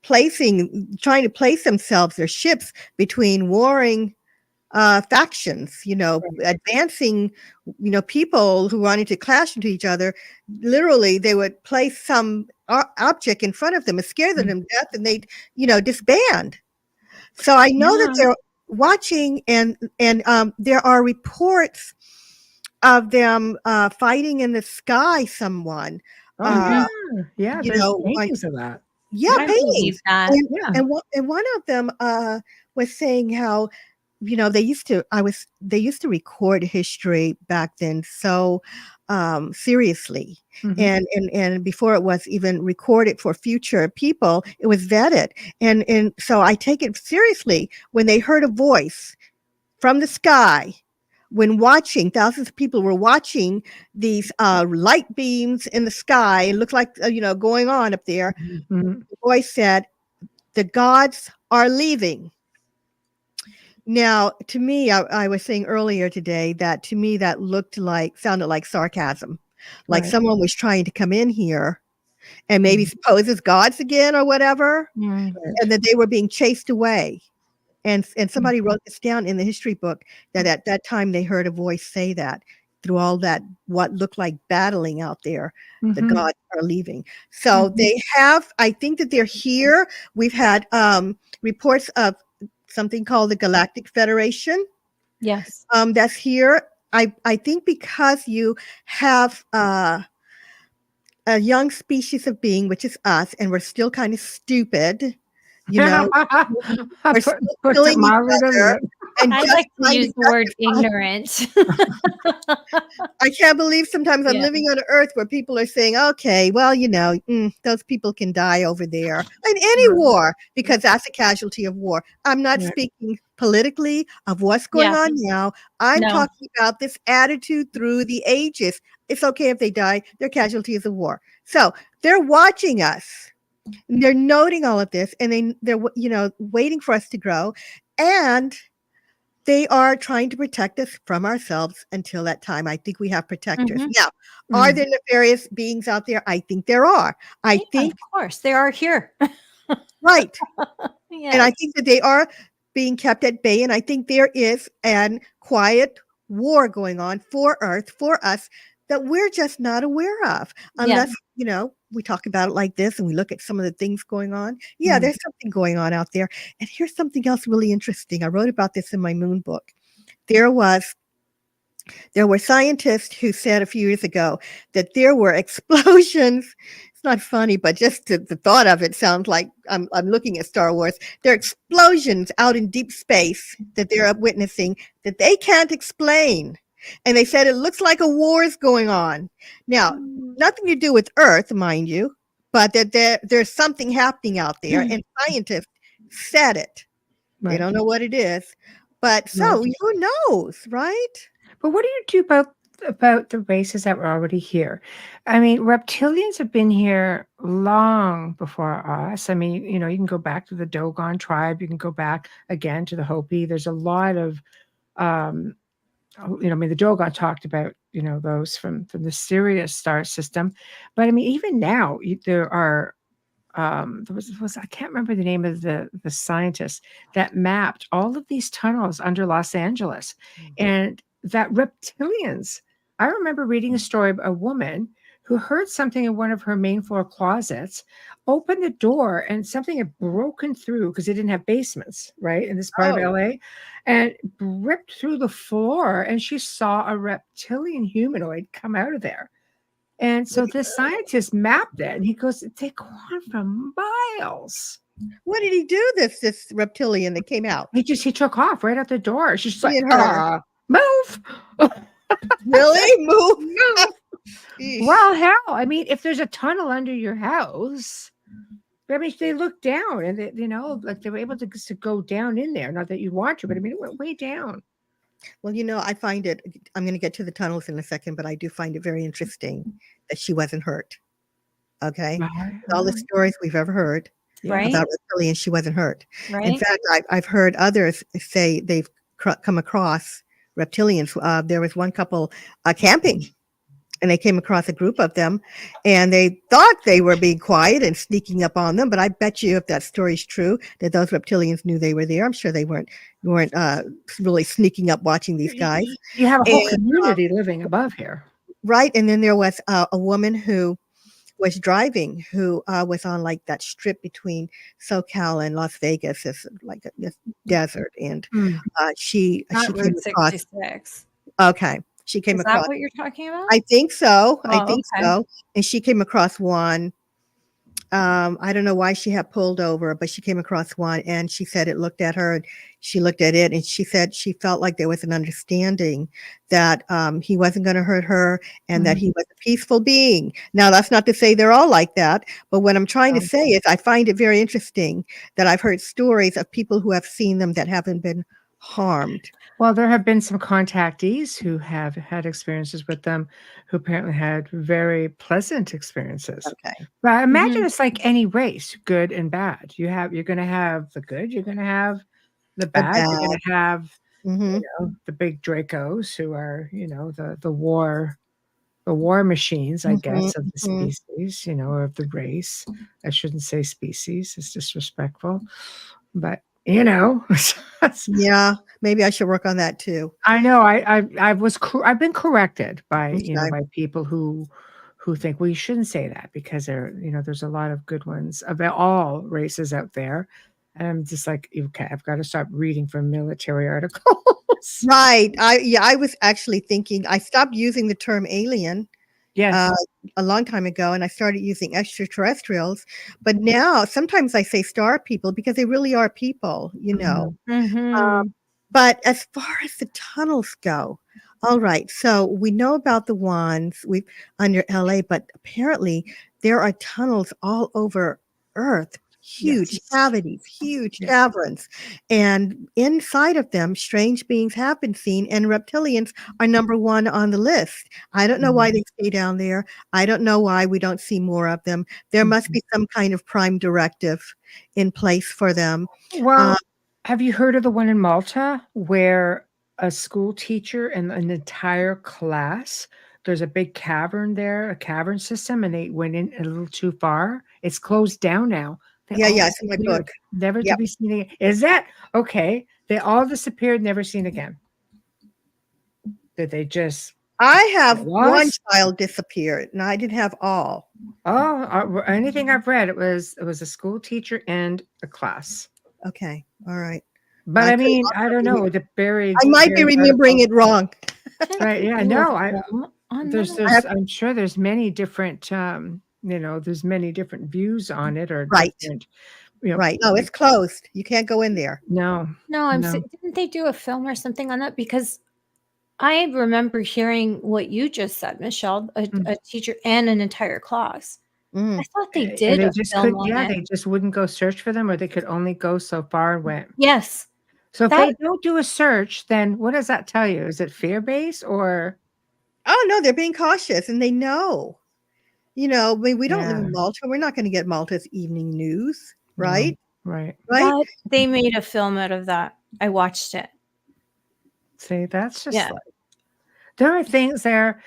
trying to place themselves, their ships, between warring factions, advancing, people who wanted to clash into each other. Literally, they would place some object in front of them and scare them to death, and they'd, disband. So I know that they're watching, and there are reports of them fighting in the sky. Someone, Yeah. There's paintings of that. Yeah, I believe paintings. that. And one of them was saying how, they used to record history back then so seriously. And before it was even recorded for future people, it was vetted. And so I take it seriously when they heard a voice from the sky. When thousands of people were watching these light beams in the sky, it looked like, going on up there. The voice said, "The gods are leaving." Now, to me, I was saying earlier today that to me that sounded like sarcasm, like someone was trying to come in here and maybe pose as gods again or whatever, and that they were being chased away. And somebody wrote this down in the history book that at that time they heard a voice say that through all that what looked like battling out there, the gods are leaving. So they have, I think that they're here. We've had reports of something called the Galactic Federation. Yes. That's here. I think because you have a young species of being, which is us, and we're still kind of stupid. We're still killing each other. And I like to use the word ignorant. I can't believe sometimes I'm living on an earth where people are saying, okay, well, those people can die over there in any war because that's a casualty of war. I'm not speaking politically of what's going on now. I'm talking about this attitude through the ages. It's okay if they die. They're casualties of war. So they're watching us. They're noting all of this, and they're waiting for us to grow, and they are trying to protect us from ourselves until that time. I think we have protectors. Now, are there nefarious beings out there? I think there are. I think, of course, they are here. Right. And I think that they are being kept at bay, and I think there is an quiet war going on for Earth, for us, that we're just not aware of, unless, we talk about it like this and we look at some of the things going on. Yeah, there's something going on out there. And here's something else really interesting. I wrote about this in my moon book. There were scientists who said a few years ago that there were explosions. It's not funny, but just the thought of it sounds like I'm looking at Star Wars. There are explosions out in deep space that they're witnessing that they can't explain. And they said it looks like a war is going on. Now, nothing to do with Earth, mind you, but that there's something happening out there, and scientists said it. Right. They don't know what it is. But so who knows, right? But what do you do about the races that were already here? I mean, reptilians have been here long before us. I mean, you can go back to the Dogon tribe. You can go back again to the Hopi. There's a lot of, the Dogon talked about, those from the Sirius star system. But I mean, even now, there are, there was I can't remember the name of the scientist that mapped all of these tunnels under Los Angeles, and that reptilians. I remember reading a story of a woman who heard something in one of her main floor closets, opened the door, and something had broken through because they didn't have basements, right, in this part of LA, and ripped through the floor, and she saw a reptilian humanoid come out of there. And so this scientist mapped it, and he goes, they go on for miles. What did he do, this reptilian that came out? He took off right out the door. She's like, move. Really? Move. Well, hell, I mean, if there's a tunnel under your house, I mean, they look down and they, like they were able to go down in there. Not that you want to, but I mean, it went way down. Well, I find it, I'm going to get to the tunnels in a second, but I do find it very interesting that she wasn't hurt. Okay. Right. All the stories we've ever heard about reptilians, she wasn't hurt. Right. In fact, I've heard others say they've come across reptilians. There was one couple camping, and they came across a group of them, and they thought they were being quiet and sneaking up on them. But I bet you, if that story's true, that those reptilians knew they were there. I'm sure they weren't really sneaking up watching these guys. You have a whole community living above here, right? And then there was a woman who was driving, who was on like that strip between SoCal and Las Vegas. It's like this desert, and she came across. 66. Okay. She came across. Is that what you're talking about? I think so. Oh, I think so. And she came across one. I don't know why she had pulled over, but she came across one, and she said it looked at her, and she looked at it, and she said she felt like there was an understanding that he wasn't going to hurt her, and that he was a peaceful being. Now, that's not to say they're all like that, but what I'm trying to say is I find it very interesting that I've heard stories of people who have seen them that haven't been harmed. Well, there have been some contactees who have had experiences with them who apparently had very pleasant experiences. Okay. But I imagine it's like any race, good and bad. You're going to have the good, you're going to have the bad. You're going to have the big Dracos who are, the war machines, I guess, of the species, or of the race. I shouldn't say species, it's disrespectful. But yeah, maybe I should work on that too. I know. I've been corrected by by people who think, well, you shouldn't say that because there's a lot of good ones of all races out there, and I'm just like, okay, I've got to stop reading from military articles. Right. I was actually thinking I stopped using the term alien. Yes. A long time ago, and I started using extraterrestrials, but now sometimes I say star people because they really are people, but as far as the tunnels go, all right, so we know about the ones under LA, but apparently there are tunnels all over Earth. Huge cavities, huge caverns, and inside of them, strange beings have been seen, and reptilians are number one on the list. I don't know why they stay down there. I don't know why we don't see more of them. There must be some kind of prime directive in place for them. Well, have you heard of the one in Malta where a school teacher and an entire class, there's a big cavern there, a cavern system, and they went in a little too far? It's closed down now. It's in my book. Never to be seen again. Is that okay? They all disappeared, never seen again. Did they just I have It one was? child disappeared, and I didn't have all. Oh, anything I've read, it was a school teacher and a class. Okay, all right. But I I could mean, I also don't be know, the I might be buried remembering article. it wrong. Right, yeah, Do a no, film on there's that. I have I'm sure there's many different, there's many different views on it, or right, different, right. No, it's closed. You can't go in there. no, No, no. didn't they do a film or something on that? Because I remember hearing what you just said, Michelle, Mm. a teacher and an entire class. I Mm, thought they And did they a just film couldn't, on yeah, it. they just wouldn't go search for them, or they could only go so far and went. Yes. So if That they don't do a search, then what does that tell you? Is it fear-based or oh, no, they're being cautious, and they know. We don't live yeah, in Malta. We're not gonna get Malta's evening news, no, right? right. Right? but they made a film out of that. I watched it. See, that's just Yeah. like there are things there.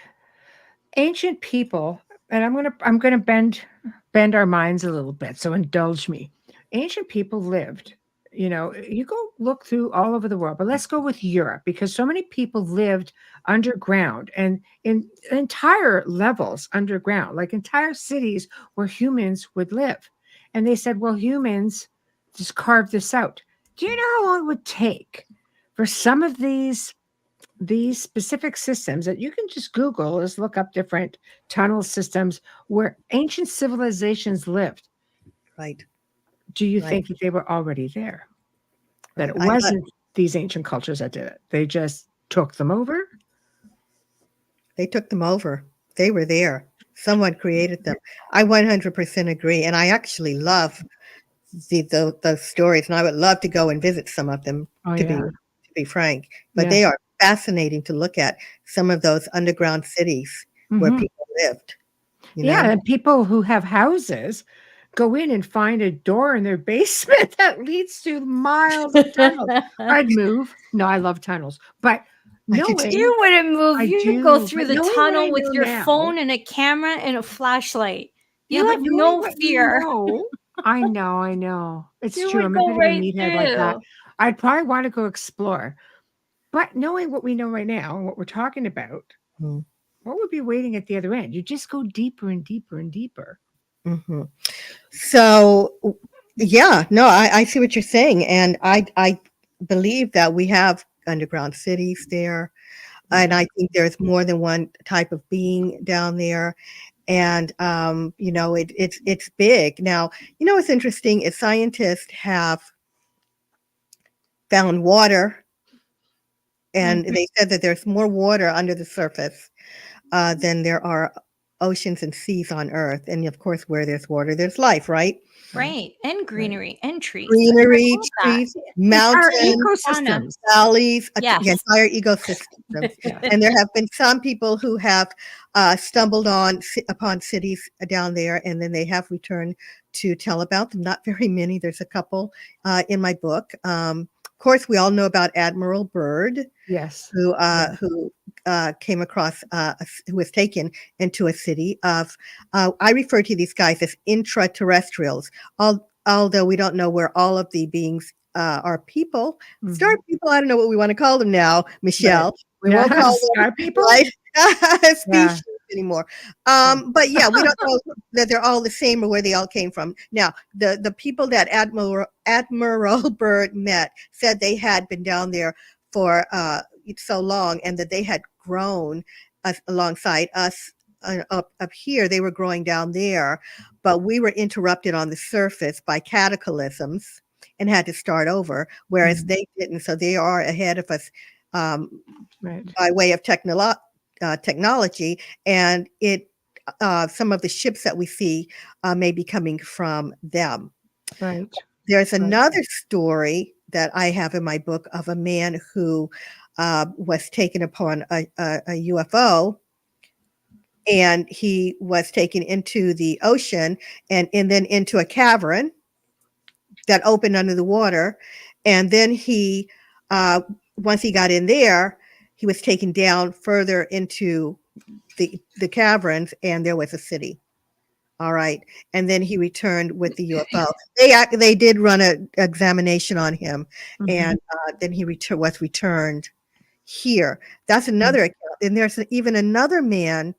Ancient people, and I'm gonna bend our minds a little bit, so indulge me. Ancient people lived, you go look through all over the world, but let's go with Europe because so many people lived underground and in entire levels underground, like entire cities where humans would live. And they said, well, humans just carved this out. Do you know how long it would take for some of these specific systems that you can just Google is look up different tunnel systems where ancient civilizations lived? Right, Do you right, think that they were already there? That right. it wasn't these ancient cultures that did it. They just took them over? They took them over. They were there. Someone created them. I 100% agree, and I actually love those stories, and I would love to go and visit some of them, Oh to yeah. be frank. But Yeah. they are fascinating to look at, some of those underground cities where Mhm. people lived, Yeah, and people who have houses go in and find a door in their basement that leads to miles of tunnels. I'd move. No, I love tunnels. But I do too. knowing You wouldn't move. I You would go do, through but the knowing what I tunnel with know your now. phone and a camera and a flashlight. Yeah, You but have knowing no what we fear. know, I know. It's You true. would I'm a go bit of a right meathead like that. through. I'd probably want to go explore. But knowing what we know right now and what we're talking about, Mm, what would be waiting at the other end? You just go deeper and deeper and deeper. mhm. So, yeah, no, I see what you're saying, and I believe that we have underground cities there, and I think there's more than one type of being down there, and, it's big. Now, what's interesting is scientists have found water, and Mhm. they said that there's more water under the surface, than there are oceans and seas on Earth, and, of course, where there's water, there's life, right? Right. And Right. greenery and trees. Greenery, All that. trees, Entire mountains, ecosystems. valleys, Yes. entire ecosystems. Yeah. And there have been some people who have stumbled upon cities down there, and then they have returned to tell about them. Not very many. There's a couple in my book. Of course, we all know about Admiral Byrd, Yes. who Yeah. came across, who was taken into a city of, I refer to these guys as intraterrestrials, although we don't know where all of the beings are people, star Mhm. people, I don't know what we want to call them now, Michelle. We Yeah. won't call them Sky people? right Yeah. species anymore. But yeah, we don't know that they're all the same or where they all came from. Now, the people that Admiral Byrd met said they had been down there for so long, and that they had grown alongside us up here. They were growing down there, but we were interrupted on the surface by cataclysms and had to start over, whereas Mhm. they didn't. So they are ahead of us Right. by way of technology, and some of the ships that we see may be coming from them. Right. There's Right. another story that I have in my book of a man who was taken upon a UFO, and he was taken into the ocean and then into a cavern that opened under the water. And then once he got in there, he was taken down further into the caverns, and there was a city. All right. And then he returned with the UFO. They did run an examination on him, Mhm. and then he was returned here. That's Mm. another account and there's even another man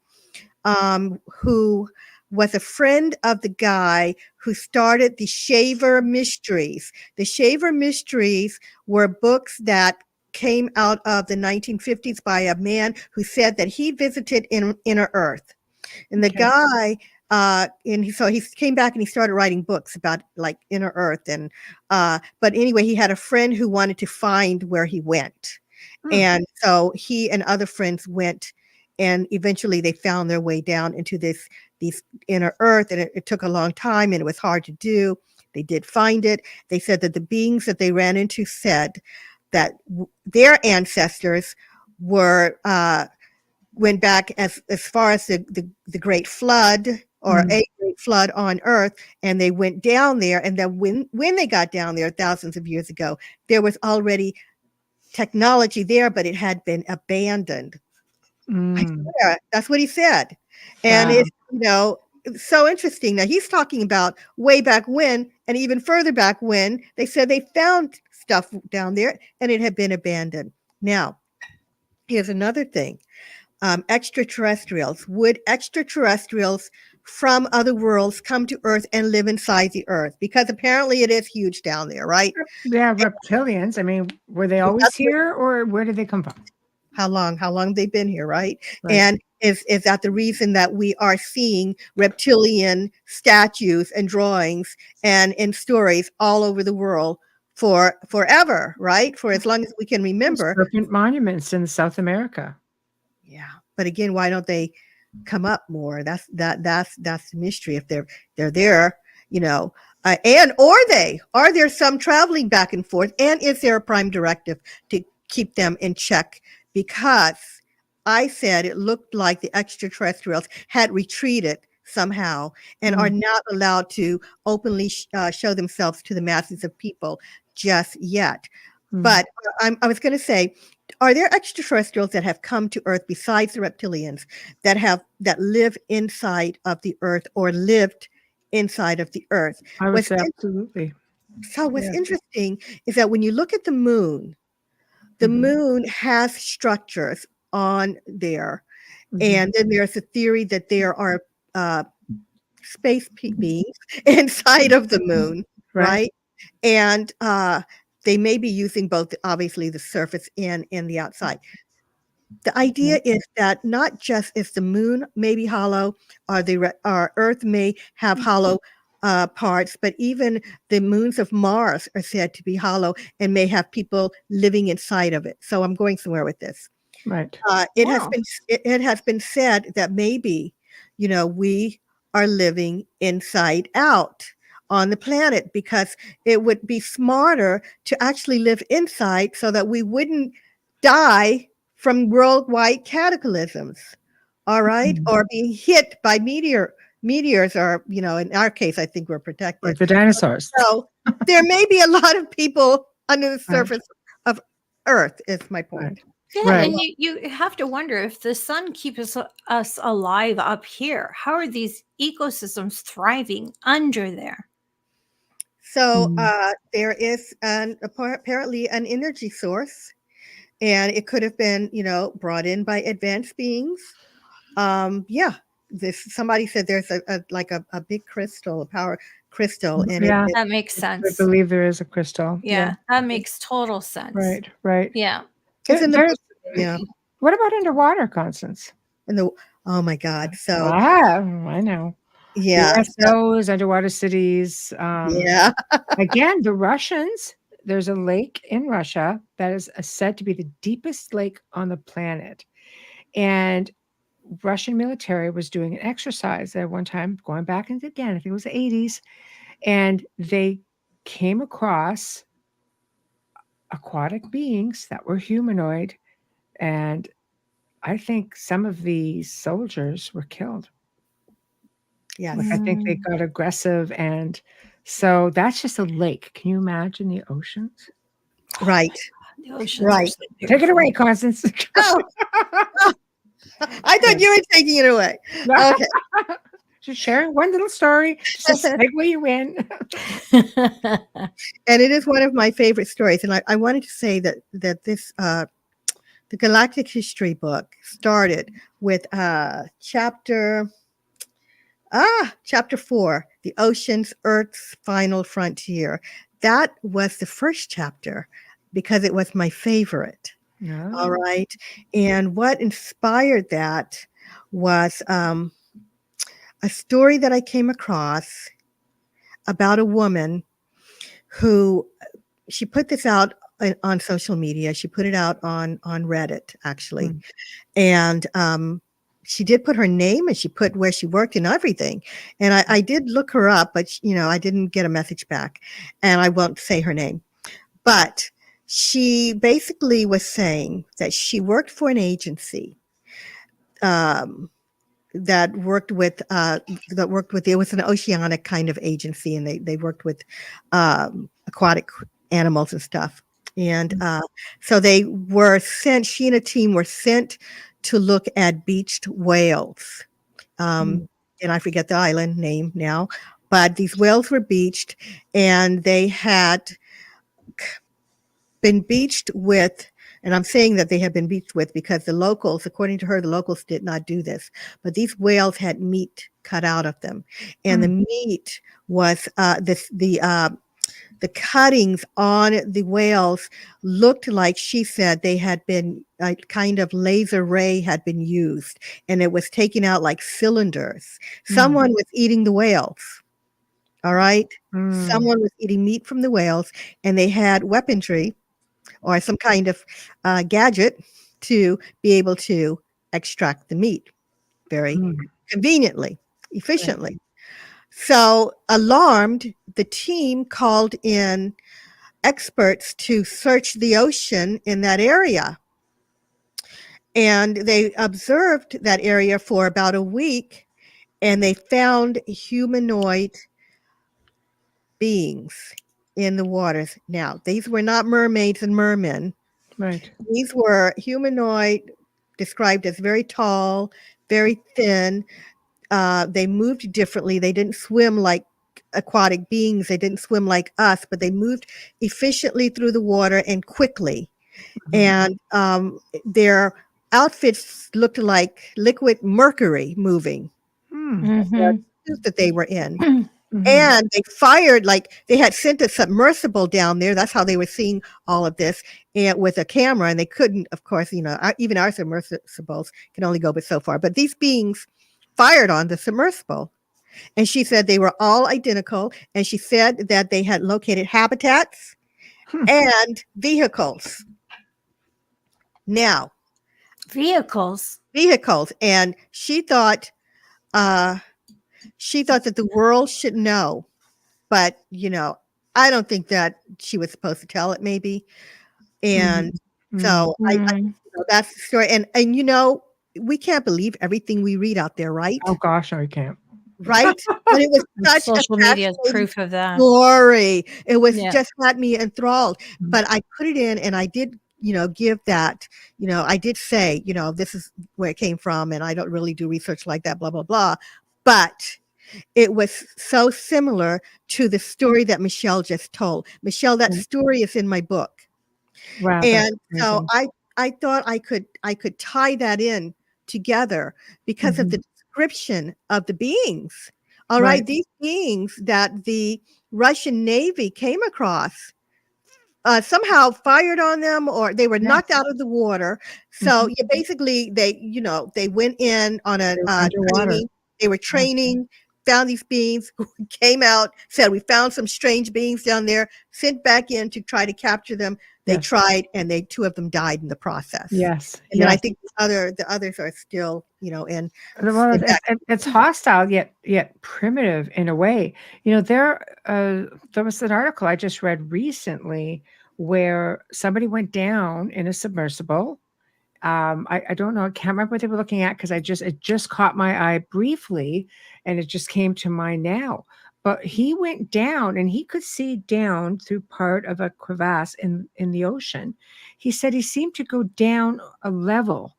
who was a friend of the guy who started the Shaver Mysteries. The Shaver Mysteries were books that came out of the 1950s by a man who said that he visited inner Earth. And the guy, so he came back and he started writing books about like inner Earth. And but anyway, he had a friend who wanted to find where he went. And so he and other friends went, and eventually they found their way down into these inner Earth. And it took a long time and it was hard to do. They did find it. They said that the beings that they ran into said that their ancestors were went back as far as the Great Flood, or a great flood on Earth, and they went down there. And then when they got down there thousands of years ago, there was already technology there, but it had been abandoned. I swear, that's what he said. And Wow. it's, you know, so interesting. Now he's talking about way back when, and even further back when they said they found stuff down there and it had been abandoned. Now, here's another thing. Extraterrestrials. Would extraterrestrials from other worlds come to Earth and live inside the Earth? Because apparently it is huge down there, right? Yeah, reptilians. I mean, were they always here, or where did they come from? How long they've been here, right? Right. And is that the reason that we are seeing reptilian statues and drawings and in stories all over the world for forever, right? For as long as we can remember. Serpent monuments in South America. Yeah, but again, why don't they come up more? That's the mystery. If they're there, you know, and are there some traveling back and forth? And is there a prime directive to keep them in check? Because I said it looked like the extraterrestrials had retreated somehow and are not allowed to openly show themselves to the masses of people just yet. But I was going to say, are there extraterrestrials that have come to Earth besides the reptilians that live inside of the Earth or lived inside of the Earth? I would say absolutely. So what's interesting is that when you look at the moon has structures on there. And then there's a theory that there are space beings inside of the moon, right? And they may be using both, obviously, the surface and the outside. The idea is that not just is the moon may be hollow, or Earth may have hollow parts, but even the moons of Mars are said to be hollow and may have people living inside of it. So I'm going somewhere with this. Right. It has been said that maybe, you know, we are living inside out on the planet, because it would be smarter to actually live inside so that we wouldn't die from worldwide cataclysms, all right? Or being hit by meteors, or, you know, in our case, I think we're protected. Like the dinosaurs. So there may be a lot of people under the surface of Earth, is my point. Yeah, and you have to wonder, if the sun keeps us alive up here, how are these ecosystems thriving under there? So there is apparently an energy source, and it could have been, you know, brought in by advanced beings. Somebody said there's a big crystal, a power crystal, and that makes sense. I believe there is a crystal. Yeah, that makes total sense. Right. Yeah. It's in the yeah. What about underwater, Constance? Oh my God! So I know. Yeah, UFOs, underwater cities. Again, the Russians. There's a lake in Russia that is said to be the deepest lake on the planet, and Russian military was doing an exercise at one time, going back into, again, I think it was the 80s, and they came across aquatic beings that were humanoid, and I think some of the soldiers were killed. Yeah, I think they got aggressive, and so that's just a lake. Can you imagine the oceans? Right. The oceans. Right. Take it away, Constance. Oh. I thought you were taking it away. Okay. Just sharing one little story, just to segue you in. And it is one of my favorite stories. And I wanted to say that this the Galactic History book started with chapter 4, The Oceans, Earth's Final Frontier. That was the first chapter because it was my favorite. No. All right. And what inspired that was a story that I came across about a woman who she put this out on social media. She put it out on Reddit, actually. And she did put her name and she put where she worked and everything. And I did look her up, but I didn't get a message back, and I won't say her name. But she basically was saying that she worked for an agency that worked with it was an oceanic kind of agency, and they worked with aquatic animals and stuff. And so they were sent, she and a team were sent to look at beached whales. And I forget the island name now, but these whales were beached, and they had been beached with, and I'm saying that they have been beached with because the locals, according to her, the locals did not do this, but these whales had meat cut out of them, and the meat was the cuttings on the whales looked like, she said, they had been a kind of laser ray had been used, and it was taken out like cylinders. Someone was eating the whales. All right. Someone was eating meat from the whales, and they had weaponry or some kind of gadget to be able to extract the meat very conveniently, efficiently. So, alarmed, the team called in experts to search the ocean in that area. And they observed that area for about a week, and they found humanoid beings in the waters. Now, these were not mermaids and mermen. Right. These were humanoid, described as very tall, very thin. They moved differently. They didn't swim like aquatic beings. They didn't swim like us, but they moved efficiently through the water and quickly. And their outfits looked like liquid mercury moving. The suit that they were in. And they fired, like they had sent a submersible down there. That's how they were seeing all of this, and with a camera. And they couldn't, of course, even our submersibles can only go but so far. But these beings fired on the submersible. And she said they were all identical. And she said that they had located habitats and vehicles. Now, Vehicles. And she thought that the world should know. But, I don't think that she was supposed to tell it, maybe. And so that's the story. And we can't believe everything we read out there, right? Oh gosh, no, we can't. Right? But it was such Social media is proof of that. Story. It was just had me enthralled. But I put it in, and I did, give that, I did say, this is where it came from, and I don't really do research like that, blah, blah, blah. But it was so similar to the story that Michelle just told. Michelle, that story is in my book. Wow. And so I thought I could tie that in together because of the description of the beings. All right. These beings that the Russian Navy came across somehow fired on them, or they were knocked out of the water. So basically they went in on a training. They were training, found these beings, came out, said, we found some strange beings down there, sent back in to try to capture them. They tried, and two of them died in the process. Yes. And then I think the others are still, in. Well, it's hostile yet primitive in a way. There was an article I just read recently where somebody went down in a submersible. I don't know. I can't remember what they were looking at because it just caught my eye briefly, and it just came to mind now. But he went down, and he could see down through part of a crevasse in the ocean. He said he seemed to go down a level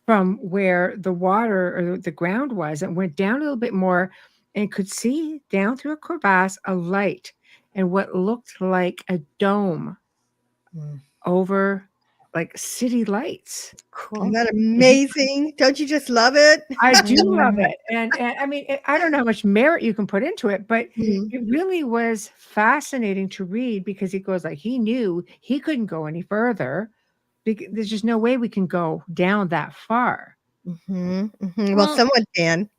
from where the water or the ground was, and went down a little bit more, and could see down through a crevasse a light and what looked like a dome over like city lights. Cool. Isn't that amazing? Don't you just love it? I do love it. And I mean, I don't know how much merit you can put into it, but Mm. it really was fascinating to read because he goes like, he knew he couldn't go any further. There's just no way we can go down that far. Mhm, mhm. Well, Well, someone can.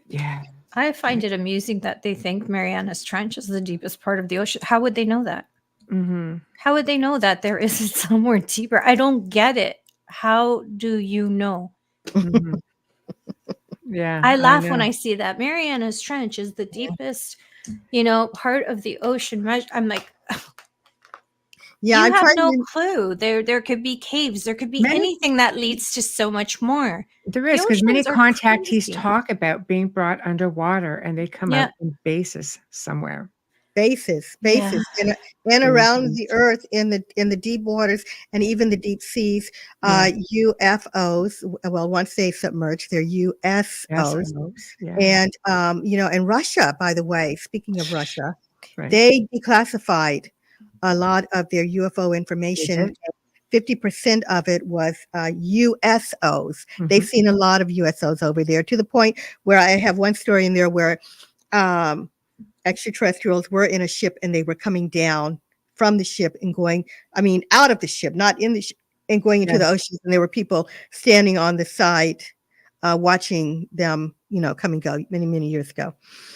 Yeah. I find it amusing that they think Mariana's Trench is the deepest part of the ocean. How would they know that? Mm-hmm. How would they know that there isn't somewhere deeper? I don't get it. How do you know? Mm-hmm. Yeah. I laugh know. when I see that Mariana's Trench is the deepest, part of the ocean. I'm like, Yeah, you I'm have trying no to. clue. There could be caves. There could be Many- anything that leads to so much more. There is, because many oceans are contactees crazy. talk about being brought underwater and they come Yeah. out in bases somewhere. Bases Yeah. and around Mhm. the earth in the deep waters and even the deep seas. Yeah. UFOs. Well, once they submerge, they're USOs. UFOs, yeah. And and Russia, by the way, speaking of Russia, Right. they declassified a lot of their UFO information. did? 50% of it was USOs. They've Mhm. seen a lot of USOs over there, to the point where I have one story in there where extraterrestrials were in a ship and they were coming down from the ship and going, out of the ship, not in the ship, and going into the Yes. ocean. And there were people standing on the side watching them, come and go many, many years ago.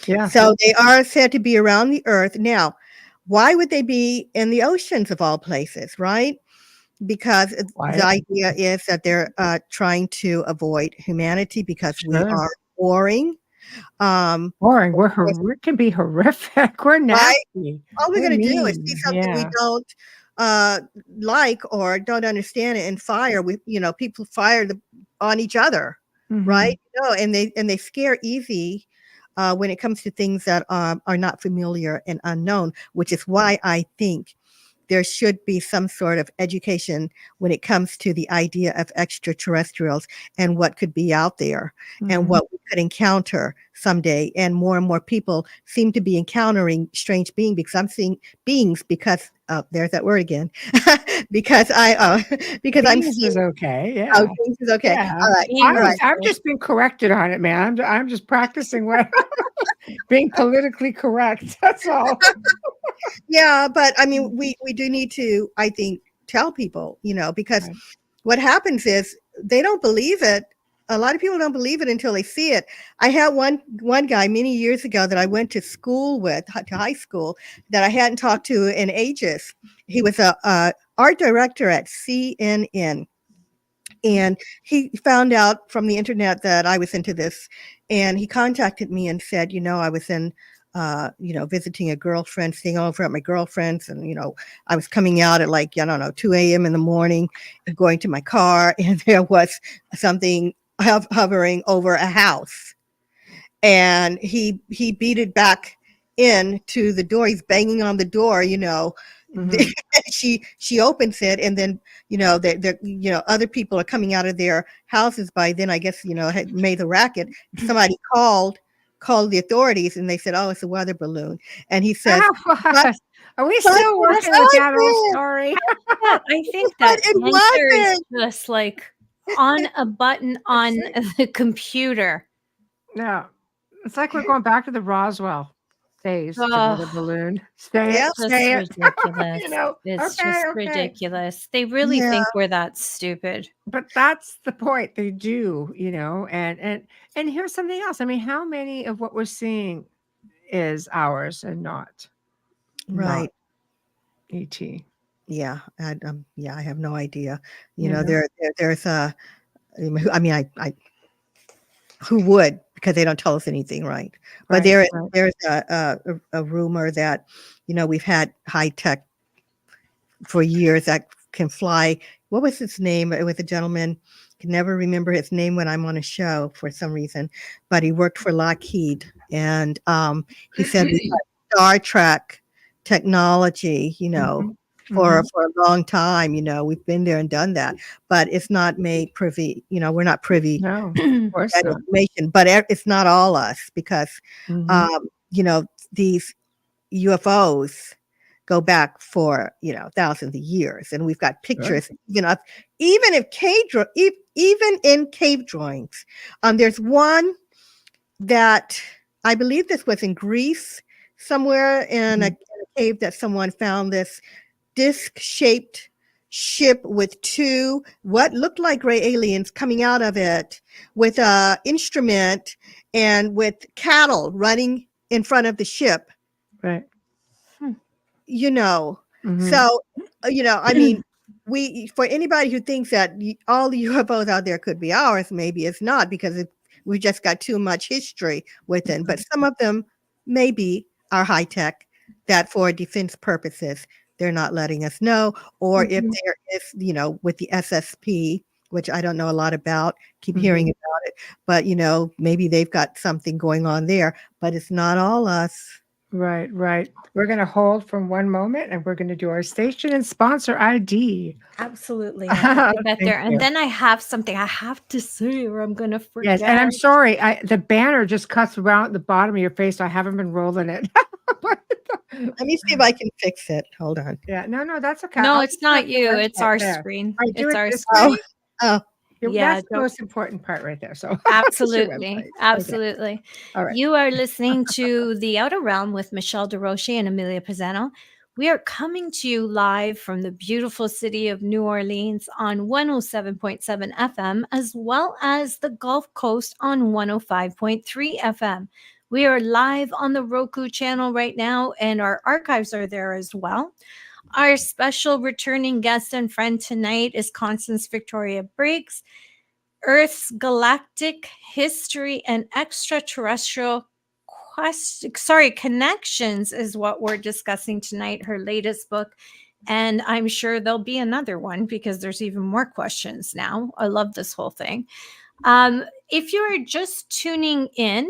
Yeah. So they are said to be around the earth. Now, why would they be in the oceans of all places, right? Because Why? the idea is that they're trying to avoid humanity because we Sure. are warring. Boring. We can be horrific. We're nasty. All we're We're going to do is mean. see something we Yeah. don't like or don't understand it and fire. People fire on each other, Mhm. right? And they scare easy when it comes to things that are not familiar and unknown, which is why I think there should be some sort of education when it comes to the idea of extraterrestrials and what could be out there and Mhm. what we could encounter someday. And more people seem to be encountering strange beings, because I'm seeing beings because there's that word again. because I'm Beans seeing is okay. Yeah. beings is okay. Yeah. All right. Beans All right. I've just been corrected on it, man. I'm just practicing what being politically correct. That's all. Yeah, but we do need to, I think, tell people, because Right. what happens is they don't believe it. A lot of people don't believe it until they see it. I had one guy many years ago that I went to school with, to high school, that I hadn't talked to in ages. He was a art director at CNN. And he found out from the internet that I was into this, and he contacted me and said, I was in, visiting a girlfriend, staying over at my girlfriend's, and I was coming out at 2 a.m. in the morning, and going to my car, and there was something hovering over a house, and he beat it back into the door. He's banging on the door, Mhm. she opens it, and then other people are coming out of their houses by then, I guess, had made the racket. Somebody called the authorities, and they said, oh, it's a weather balloon. And he says, What? Are we but still it working with that old wasn't. story? Yeah, I think But that it answer is wasn't. just like on a button on the computer. No. It's like we're going back to the Roswell days. The Ugh. weather balloon. Say Yeah. it. Just Say it. ridiculous. It's Okay, just okay. ridiculous. They really Yeah. think we're that stupid. But that's the point. They do, and here's something else. I mean, how many of what we're seeing is ours and not Right. ET? Yeah. I have no idea. Yeah. There's I who would, because they don't tell us anything, right? But Right, there's a rumor that we've had high tech for years that can fly. What was his name? It was a gentleman. Can never remember his name when I'm on a show for some reason, but he worked for Lockheed, and he said we had Star Trek technology, Mhm. for Mhm. a long time. We've been there and done that, but it's not made privy. We're not privy No, of to course that not. information, but it's not all us, because Mhm. these UFOs go back for thousands of years, and we've got pictures even in cave drawings. There's one that I believe this was in Greece, somewhere in a cave, that someone found this disc-shaped ship with two what looked like gray aliens coming out of it, with a instrument and with cattle running in front of the ship. Right. So, I mean, for anybody who thinks that all the UFOs out there could be ours, maybe it's not, because we've just got too much history with it. But some of them maybe are high tech, that for defense purposes, they're not letting us know. Or if there is, with the SSP, which I don't know a lot about, keep hearing about it, but, maybe they've got something going on there, but it's not all us. Right. We're going to hold for one moment, and we're going to do our station and sponsor ID. Absolutely. I get there. Thank you. And then I have something I have to say, or I'm going to forget. Yes, and I'm sorry. The banner just cuts around the bottom of your face, so I haven't been rolling it. Let me see if I can fix it. Hold on. Yeah, no, that's okay. No, I'll it's just have not the you. website It's our there. screen. I do It's it our this screen. way. Yeah, That's the most important part right there. So absolutely. Okay. Absolutely. All right. You are listening to The Outer Realm with Michelle Desrochers and Amelia Pisano. We are coming to you live from the beautiful city of New Orleans on 107.7 FM, as well as the Gulf Coast on 105.3 FM. We are live on the Roku channel right now, and our archives are there as well. Our special returning guest and friend tonight is Constance Victoria Briggs. Earth's Galactic History and Extraterrestrial Connections is what we're discussing tonight, her latest book. And I'm sure there'll be another one, because there's even more questions now. I love this whole thing. If you're just tuning in,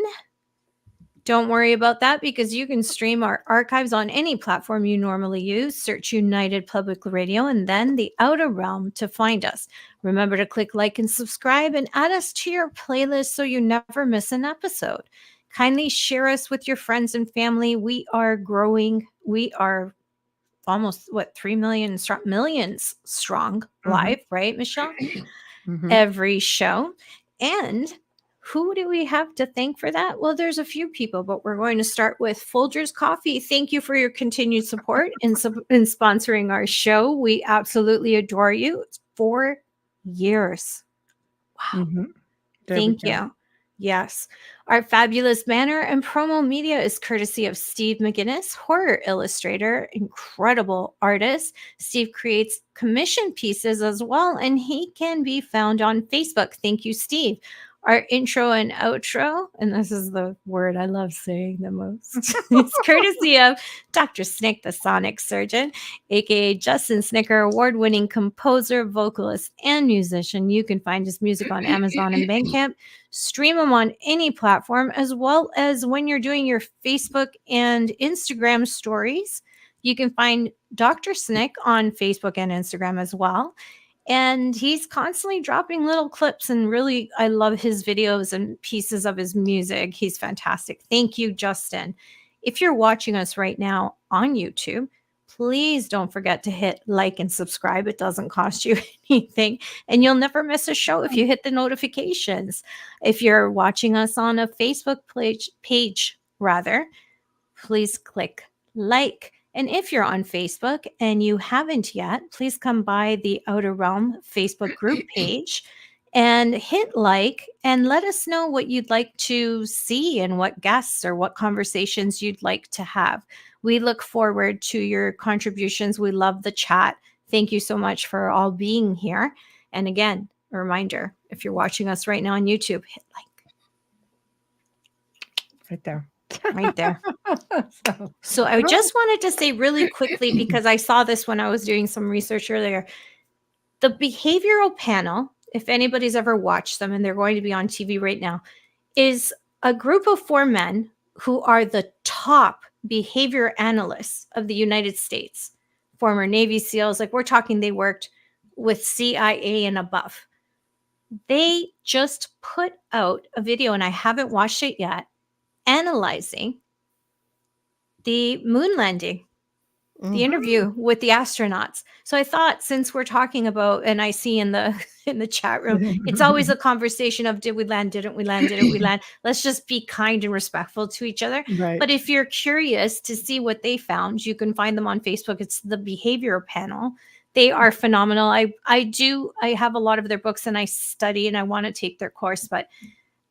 don't worry about that, because you can stream our archives on any platform you normally use. Search United Public Radio and then The Outer Realm to find us. Remember to click like and subscribe, and add us to your playlist so you never miss an episode. Kindly share us with your friends and family. We are growing. We are almost 3 million millions strong live, right, Michelle? Every show. And who do we have to thank for that? Well, there's a few people, but we're going to start with Folgers Coffee. Thank you for your continued support in sponsoring our show. We absolutely adore you. It's 4 years. Wow. Thank you. Yes. Our fabulous banner and promo media is courtesy of Steve McGinnis, horror illustrator, incredible artist. Steve creates commission pieces as well, and he can be found on Facebook. Thank you, Steve. Our intro and outro, and this is the word I love saying the most, it's courtesy of Dr. Snick, the sonic surgeon, aka Justin Snicker, award-winning composer, vocalist, and musician. You can find his music on Amazon and Bandcamp. Stream them on any platform, as well as when you're doing your Facebook and Instagram stories. You can find Dr. Snick on Facebook and Instagram as well. And he's constantly dropping little clips, and really, I love his videos and pieces of his music. He's fantastic. Thank you, Justin. If you're watching us right now on YouTube, please don't forget to hit like and subscribe. It doesn't cost you anything, and you'll never miss a show if you hit the notifications. If you're watching us on a Facebook page, please click like. And if you're on Facebook and you haven't yet, please come by the Outer Realm Facebook group page and hit like, and let us know what you'd like to see and what guests or what conversations you'd like to have. We look forward to your contributions. We love the chat. Thank you so much for all being here. And again, a reminder, if you're watching us right now on YouTube, hit like. Right there. Right there. So I just wanted to say really quickly, because I saw this when I was doing some research earlier. The behavioral panel, if anybody's ever watched them, and they're going to be on TV right now, is a group of 4 men who are the top behavior analysts of the United States. Former Navy SEALs, like we're talking, they worked with CIA and above. They just put out a video, and I haven't watched it yet, analyzing the moon landing the interview with the astronauts. So I thought, since we're talking about, and I see in the in the chat room, it's always a conversation of, did we land, didn't we land, didn't we land? Let's just be kind and respectful to each other. Right. But if you're curious to see what they found, you can find them on Facebook. It's the Behavior Panel. They are phenomenal. I have a lot of their books, and I study, and I want to take their course, but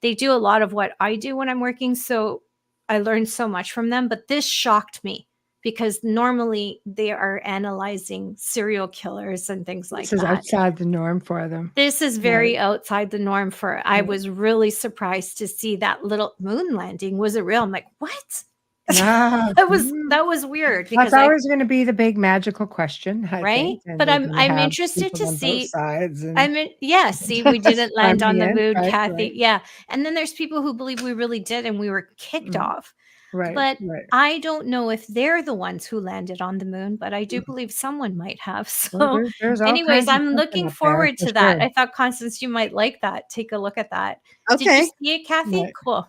they do a lot of what I do when I'm working. So I learned so much from them, but this shocked me, because normally they are analyzing serial killers and things like This is that. outside the norm for them. This is very outside the norm for, I was really surprised to see that little moon landing. Was it real? I'm like, what? Ah, That was weird, because that's always going to be the big magical question, I right? think. And But they're I'm gonna have interested to people on both see. sides and I mean, yeah, see, we didn't land on the end, moon, right, Kathy. right. Yeah. And then there's people who believe we really did, and we were kicked off. Right. But right. I don't know if they're the ones who landed on the moon, but I do believe someone might have. So Well, there's all anyways, kinds of I'm something looking up there, forward for to that. sure. I thought, Constance, you might like that. Take a look at that. Did Okay. you see it, Kathy? Right. Cool.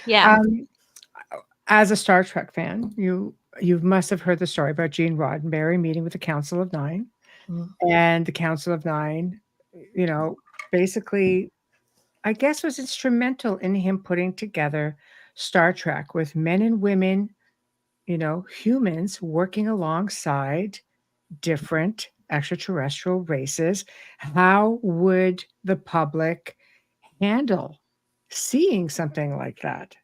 Yeah. As a Star Trek fan, you must have heard the story about Gene Roddenberry meeting with the Council of Nine. And the Council of Nine, basically, I guess, was instrumental in him putting together Star Trek with men and women, humans working alongside different extraterrestrial races. How would the public handle seeing something like that?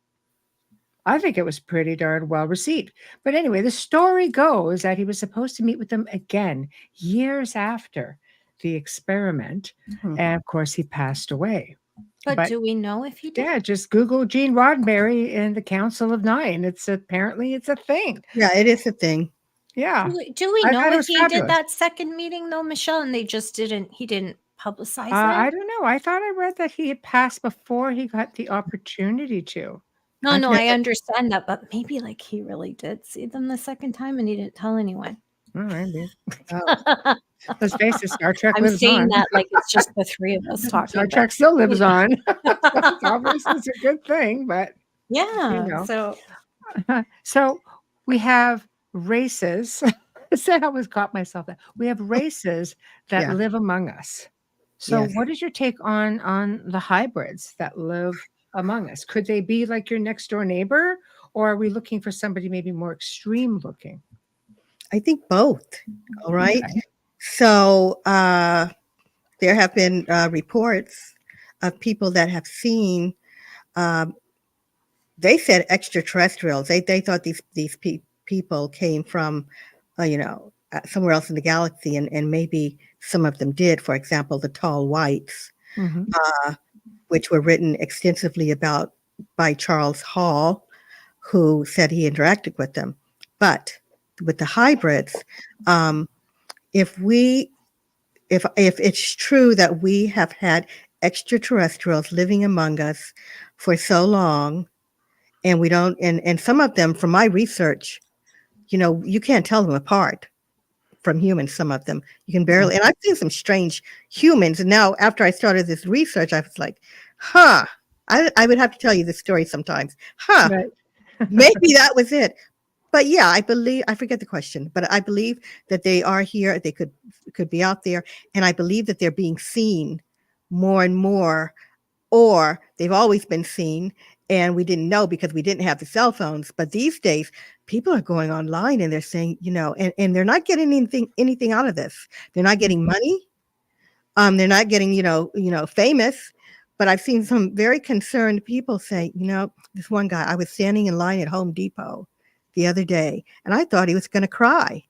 I think it was pretty darn well received. But anyway, the story goes that he was supposed to meet with them again years after the experiment. And of course, he passed away. But do we know if he did? Yeah, just Google Gene Roddenberry and the Council of Nine. Apparently it's a thing. Yeah, it is a thing. Yeah. Do we I know thought it if was he fabulous. did that second meeting though, Michelle, and he didn't publicize it? I don't know. I thought I read that he had passed before he got the opportunity to. No, I understand that, but maybe like he really did see them the second time and he didn't tell anyone. All right. Let's face it, Star Trek I'm lives saying on. that like it's just the three of us talking. Star Trek still lives on. Obviously, it's a good thing, but yeah. So we have races. I always caught myself that we have races that live among us. So what is your take on the hybrids that live among us? Could they be like your next door neighbor, or are we looking for somebody maybe more extreme looking? I think both. All right. Okay. So there have been reports of people that have seen. They said extraterrestrials. They thought these people came from, somewhere else in the galaxy, and maybe some of them did. For example, the tall whites, which were written extensively about by Charles Hall, who said he interacted with them. But with the hybrids, if it's true that we have had extraterrestrials living among us for so long, and we don't, and some of them, from my research, you can't tell them apart from humans. Some of them you can barely, and I've seen some strange humans. And now, after I started this research, I was like, I would have to tell you this story sometimes. Right. Maybe that was it. But yeah, I forget the question, but I believe that they are here. They could be out there. And I believe that they're being seen more and more, or they've always been seen and we didn't know because we didn't have the cell phones. But these days, people are going online and they're saying, and they're not getting anything out of this. They're not getting money. They're not getting, famous. But I've seen some very concerned people say, this one guy, I was standing in line at Home Depot the other day, and I thought he was going to cry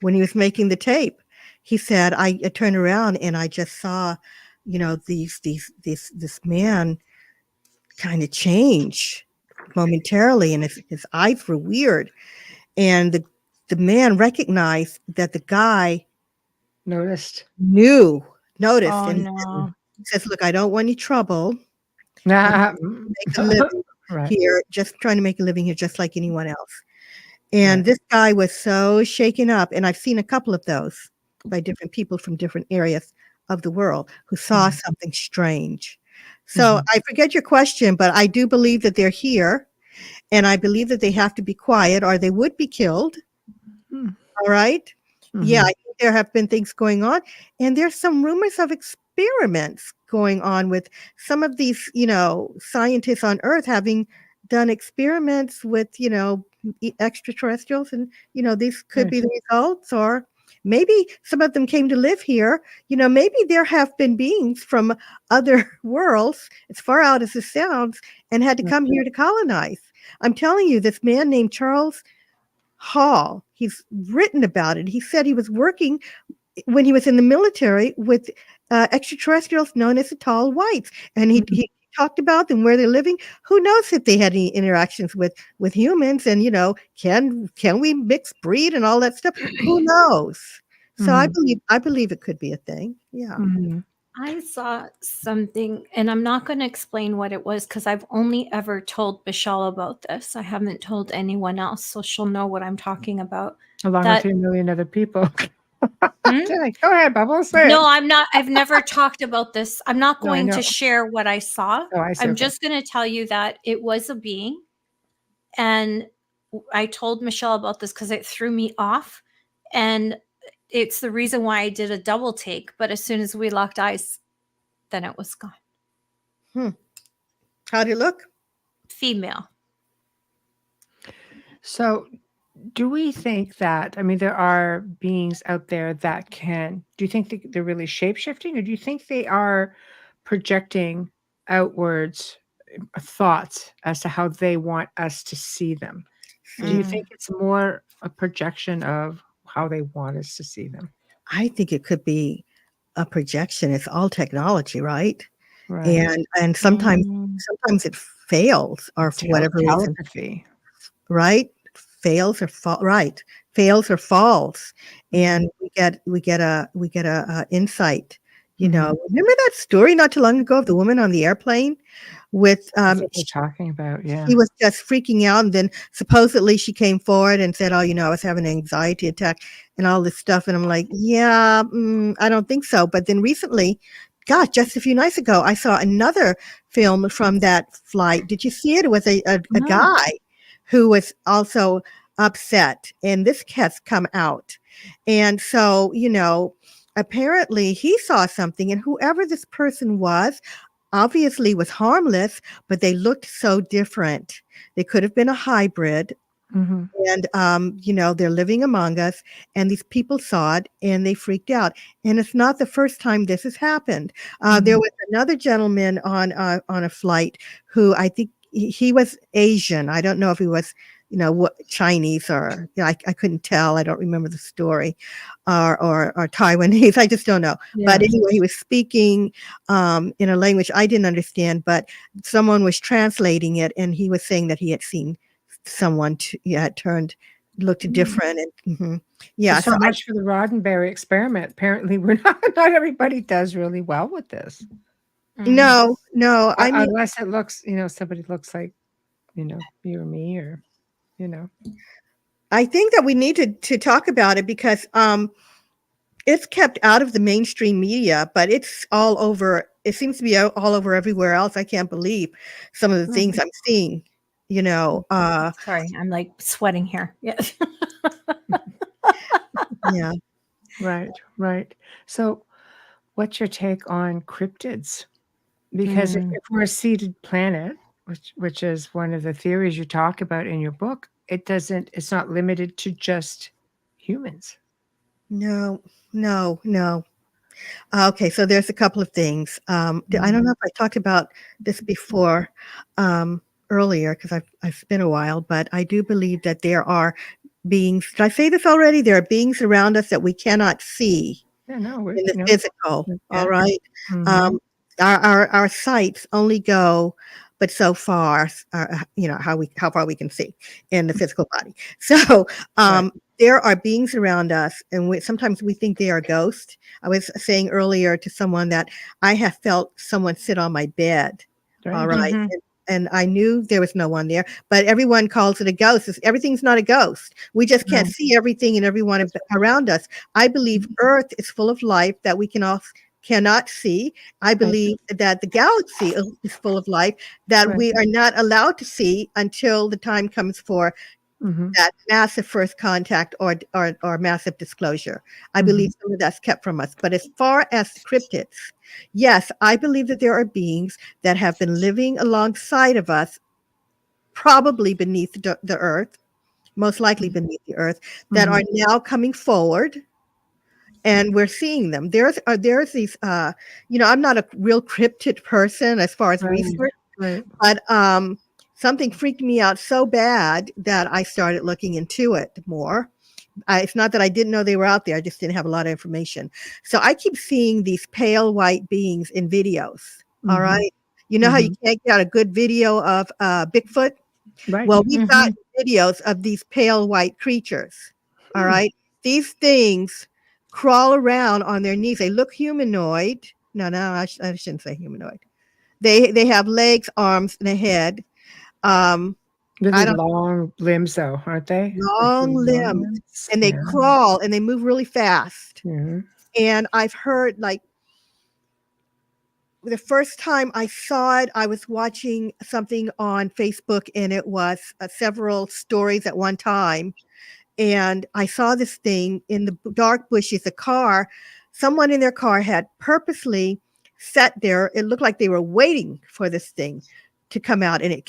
when he was making the tape. He said, I turned around and I just saw, this man kind of change momentarily, and his eyes were weird. And the man recognized that the guy noticed. Oh, and no. He says, look, I don't want any trouble. Make a living here, just trying to make a living here, just like anyone else. And this guy was so shaken up. And I've seen a couple of those by different people from different areas of the world who saw something strange. So I forget your question, but I do believe that they're here. And I believe that they have to be quiet or they would be killed. All right. Yeah, Mhm. I think there have been things going on, and there's some rumors of experiments going on with some of these, scientists on Earth having done experiments with, extraterrestrials, and these could Right. be the results, or maybe some of them came to live here. Maybe there have been beings from other worlds, as far out as it sounds, and had to Right. come here to colonize. I'm telling you, this man named Charles Hall, he's written about it. He said he was working when he was in the military with extraterrestrials known as the tall whites, and Mhm. he talked about them, where they're living. Who knows if they had any interactions with humans, and can we mix breed and all that stuff? Who knows? So Mhm. I believe it could be a thing. Yeah. Mhm. I saw something, and I'm not going to explain what it was because I've only ever told Michelle about this. I haven't told anyone else, so she'll know what I'm talking about. Along with That 3 million other people. Hmm? Go ahead, Bubbles, say No, it. I'm not. I've never talked about this. I'm not No, I going know. to share what I saw. Oh, I see, I'm okay. just going to tell you that it was a being, and I told Michelle about this because it threw me off, and it's the reason why I did a double take. But as soon as we locked eyes, then it was gone. How'd it look? Female. So, do we think that, I mean, there are beings out there that do you think they're really shape-shifting, or do you think they are projecting outwards thoughts as to how they want us to see them? Do you Mm. think it's more a projection of how they want us to see them? I think it could be a projection. It's all technology, right? Right. And sometimes Mm. it fails, or for whatever reason, Telepathy. right? Fails or right. Fails or falls. And we get a insight. Mhm. Remember that story not too long ago of the woman on the airplane with That's what we're talking about, yeah. she was just freaking out, and then supposedly she came forward and said, "Oh, I was having an anxiety attack and all this stuff." And I'm like, "Yeah, I don't think so." But then recently, gosh, just a few nights ago, I saw another film from that flight. Did you see it? It was a No. guy who was also upset, and this has come out. And so, apparently he saw something, and whoever this person was obviously was harmless, but they looked so different. They could have been a hybrid, Mhm. and they're living among us, and these people saw it and they freaked out. And it's not the first time this has happened. There Mhm. was another gentleman on a flight who I think he was Asian. I don't know if he was what Chinese, or I couldn't tell. I don't remember the story, or Taiwanese. I just don't know. But Yeah. anyway, he was speaking in a language I didn't understand, but someone was translating it, and he was saying that he had seen someone looked Mm. different, and Well, yeah. so much for the Roddenberry experiment. Apparently, we're not everybody does really well with this. Mm. No, I mean, Unless it looks, somebody looks like, you or me, or, I think that we need to talk about it because it's kept out of the mainstream media, but it's all over. It seems to be all over everywhere else. I can't believe some of the things I'm seeing. Sorry, I'm like sweating here. Yeah. Yeah. Right. So, what's your take on cryptids? Because if we're a seeded planet, which is one of the theories you talk about in your book, it's not limited to just humans. No. Okay, so there's a couple of things. I don't know if I talked about this before, earlier, because it's been a while, but I do believe that there are beings. Did I say this already? There are beings around us that we cannot see Yeah, no, in the physical. All yeah. right. Mhm. Our sights only go but so far, how far we can see in the physical body. So Right. there are beings around us, and sometimes we think they are ghosts. I was saying earlier to someone that I have felt someone sit on my bed. All Right. right. And I knew there was no one there, but everyone calls it a ghost. Everything's not a ghost. We just can't Right. see everything and everyone around us. I believe Earth is full of life that we cannot see. I believe that the galaxy is full of life that Right. we are not allowed to see until the time comes for Mhm. that massive first contact or massive disclosure. I believe some of that's kept from us. But as far as the cryptids, yes, I believe that there are beings that have been living alongside of us, probably beneath the earth, most likely beneath the earth, that are now coming forward, and we're seeing them. There's these, I'm not a real cryptid person as far as research, Right. but something freaked me out so bad that I started looking into it more. It's not that I didn't know they were out there. I just didn't have a lot of information. So I keep seeing these pale white beings in videos. All right. You know how you can't get a good video of Bigfoot? Right. Well, we've got videos of these pale white creatures. All right. These things crawl around on their knees. They look humanoid. No, I shouldn't say humanoid. They have legs, arms, and a head. Really long limbs, though, aren't they? Long limbs, and they crawl and they move really fast. And I've heard, like, the first time I saw it, I was watching something on Facebook, and it was several stories at one time. And I saw this thing in the dark bushes, someone in their car had purposely sat there. It looked like they were waiting for this thing to come out, and it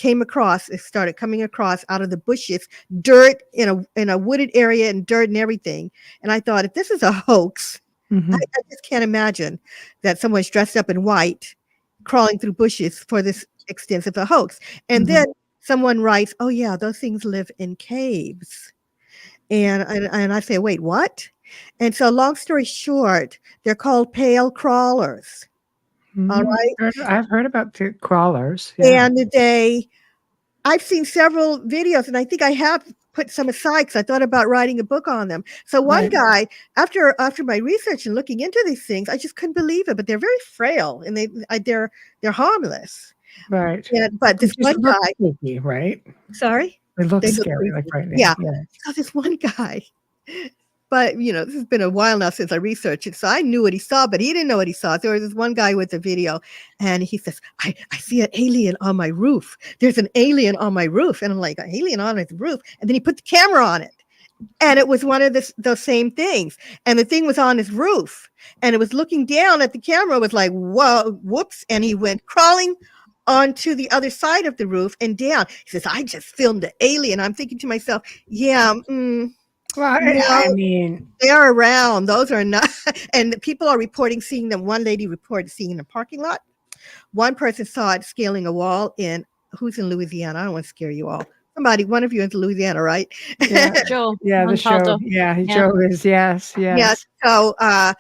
started coming across out of the bushes, dirt in a wooded area, and dirt and everything. And I thought, if this is a hoax, I just can't imagine that someone's dressed up in white crawling through bushes for this extensive a hoax. And then someone writes, oh yeah, those things live in caves. And I say, wait, what? And so, long story short, they're called pale crawlers. All right. I've heard about the crawlers. Yeah. And I've seen several videos, and I think I have put some aside because I thought about writing a book on them. So one guy, after my research and looking into these things, I just couldn't believe it. But they're very frail, and they're harmless. Right. Yeah, but this one guy, creepy, right? Sorry, They look scary, like right now. Yeah. So this one guy. But, this has been a while now since I researched it. So I knew what he saw, but he didn't know what he saw. So there was this one guy with a video, and he says, I see an alien on my roof. There's an alien on my roof. And I'm like, an alien on his roof? And then he put the camera on it. And it was one of those same things. And the thing was on his roof. And it was looking down at the camera. It was like, whoa, whoops. And he went crawling onto the other side of the roof and down. He says, I just filmed an alien. I'm thinking to myself, yeah, well, I mean, they are around. Those are not, and people are reporting seeing them. One lady reported seeing in a parking lot. One person saw it scaling a wall who's in Louisiana? I don't want to scare you all. One of you is in Louisiana, right? Yeah, Joe. Yeah, the show. Yeah, Joe is, yes. Yeah. So, and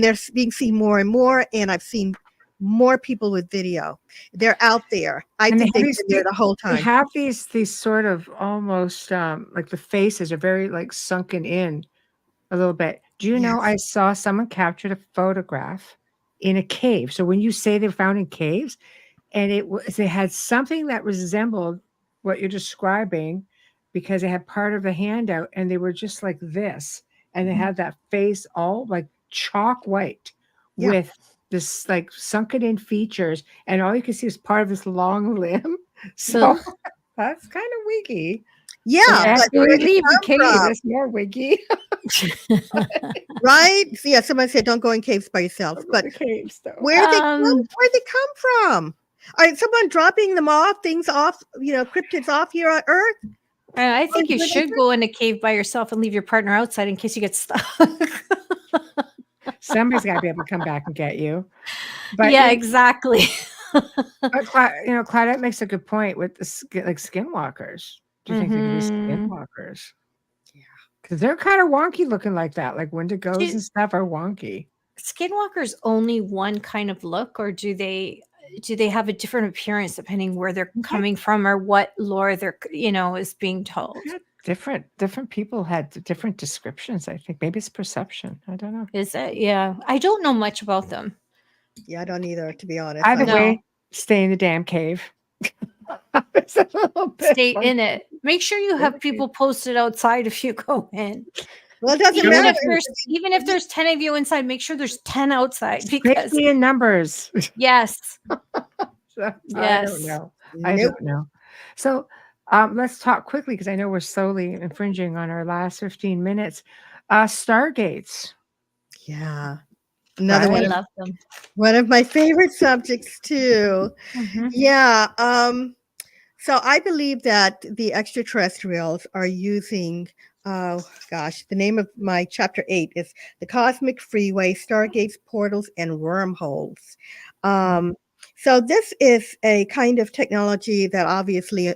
they're being seen more and more, and I've seen more people with video. They're out there. I think they've been there the whole time. They have these sort of almost like the faces are very like sunken in a little bit. Do you know, I saw someone captured a photograph in a cave. So when you say they're found in caves, and they had something that resembled what you're describing, because they had part of the hand out, and they were just like this, and they had that face all like chalk white with this like sunken in features, and all you can see is part of this long limb. So that's kind of wiggy. Yeah, but we leave the cave. It's more wiggy. Right? So yeah, someone said don't go in caves by yourself. But caves, though. Where they come from? All right, someone dropping things off, cryptids off here on Earth? I think you should go in a cave by yourself and leave your partner outside in case you get stuck. Somebody's got to be able to come back and get you. But yeah, exactly. But Claudette makes a good point with the skinwalkers. Do you think they could be skinwalkers? Yeah, because they're kind of wonky looking like that. Like Wendigos and stuff are wonky. Skinwalkers only one kind of look, or do they have a different appearance depending where they're coming from or what lore they're is being told? Different people had different descriptions. I think maybe it's perception. I don't know. Is it? Yeah, I don't know much about them. Yeah, I don't either, to be honest. Either way, stay in the damn cave. Stay in it. Make sure you have people posted outside if you go in. Well, it doesn't matter. Even if there's 10 of you inside, make sure there's 10 outside, because in numbers. Yes. Yes. I don't know. I don't know. So Let's talk quickly because I know we're slowly infringing on our last 15 minutes. Stargates. Yeah. Another Right. I love them. one of my favorite subjects too. Mhm. Yeah. So I believe that the extraterrestrials are using, oh gosh, the name of my chapter 8 is The Cosmic Freeway, Stargates, Portals, and Wormholes. Um, so this is a kind of technology that obviously,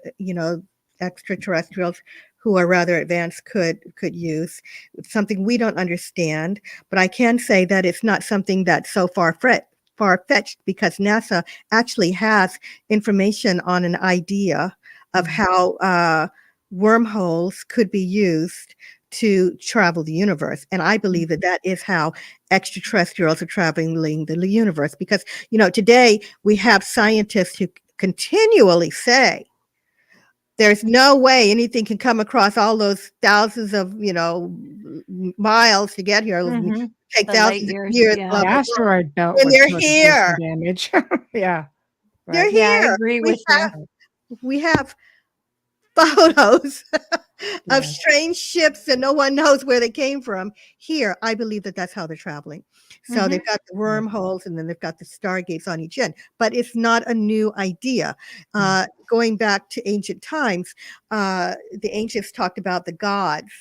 extraterrestrials who are rather advanced could use. It's something we don't understand, but I can say that it's not something that's so far-fetched because NASA actually has information on an idea of how wormholes could be used to travel the universe. And I believe that that is how extraterrestrials are traveling the universe. Because, today we have scientists who continually say there's no way anything can come across all those thousands of, miles to get here. Mhm. Take The light thousands of years, years, yeah. blah, The blah, blah. asteroid belt And would they're sort of do some here. damage. Yeah. They're Right. Yeah, I here. agree with you. We have photos of Yeah. strange ships that no one knows where they came from. Here, I believe that that's how they're traveling. So they've got the wormholes and then they've got the stargates on each end. But it's not a new idea. Going back to ancient times, the ancients talked about the gods.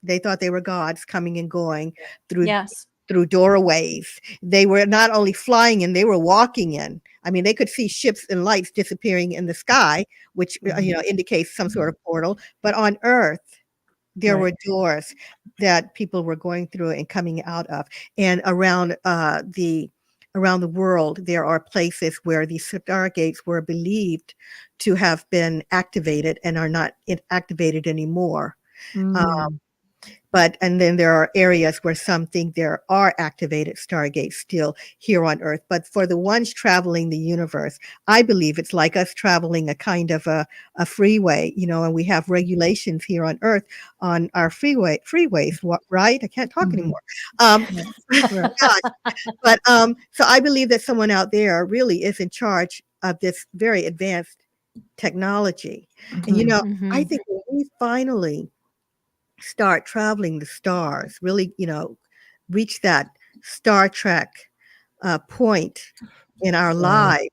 They thought they were gods coming and going through Yes. through doorways. They were not only flying in, they were walking in. I mean, they could see ships and lights disappearing in the sky, which indicates some sort of portal. But on Earth, there were doors that people were going through and coming out of. And around the world, there are places where these stargates were believed to have been activated and are not activated anymore. Mm. And then there are areas where some think there are activated stargates still here on Earth. But for the ones traveling the universe, I believe it's like us traveling a kind of a freeway, and we have regulations here on Earth on our freeways, right? I can't talk anymore. Gosh. But so I believe that someone out there really is in charge of this very advanced technology. And I think when we finally start traveling the stars, really, reach that Star Trek point in our lives,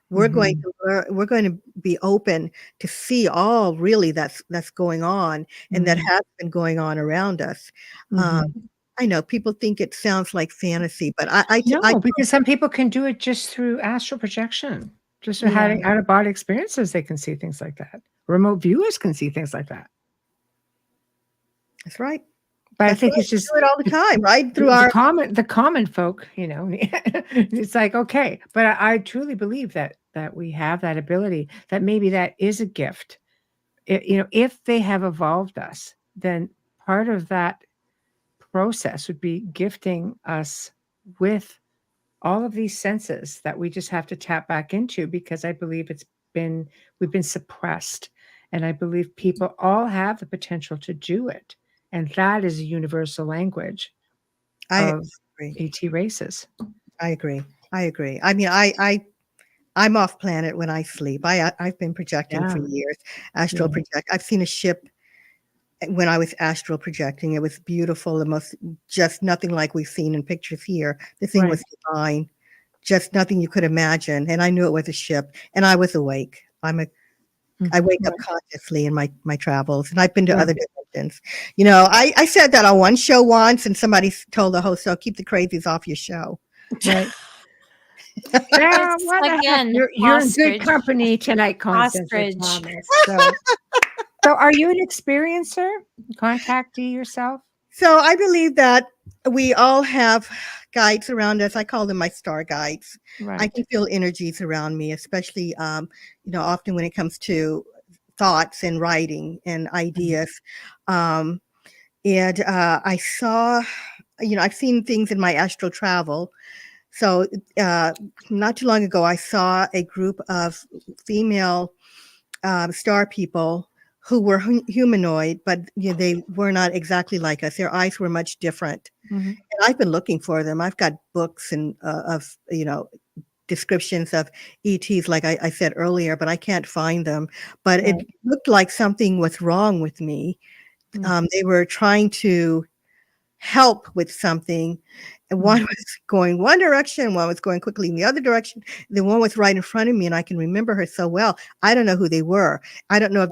we're going to be open to see all really that's going on and that has been going on around us. I know people think it sounds like fantasy, but I No, because some people can do it just through astral projection. Just through having out of body experiences, they can see things like that. Remote viewers can see things like that. That's right. But That's I think right. it's just We do it all the time, right? Through the common folk, it's like, okay, but I truly believe that we have that ability, that maybe that is a gift. If they have evolved us, then part of that process would be gifting us with all of these senses that we just have to tap back into, because I believe we've been suppressed. And I believe people all have the potential to do it. And that is a universal language of agree. ET races. I agree. I mean, I'm off planet when I sleep. I've been projecting for years. Astral project. I've seen a ship when I was astral projecting. It was beautiful. Just nothing like we've seen in pictures here. The thing was divine. Just nothing you could imagine. And I knew it was a ship. And I was awake. I wake up consciously in my travels, and I've been to other dimensions. I said that on one show once, and somebody told the host, "So keep the crazies off your show." Right. Yeah, It's what the heck? again, You're in good ostrich. company tonight, Constance. I Ostrich. promise. So are you an experiencer? Contactee yourself? So I believe that we all have guides around us. I call them my star guides. I Right. can feel energies around me, especially often when it comes to thoughts and writing and ideas. And I saw, I've seen things in my astral travel. So not too long ago, I saw a group of female star people who were humanoid, but they were not exactly like us. Their eyes were much different. And I've been looking for them. I've got books and of descriptions of ETs, like I said earlier, but I can't find them. But Right. it looked like something was wrong with me. They were trying to help with something, and one was going one direction, one was going quickly in the other direction. The one was right in front of me, and I can remember her so well. I don't know who they were. I don't know if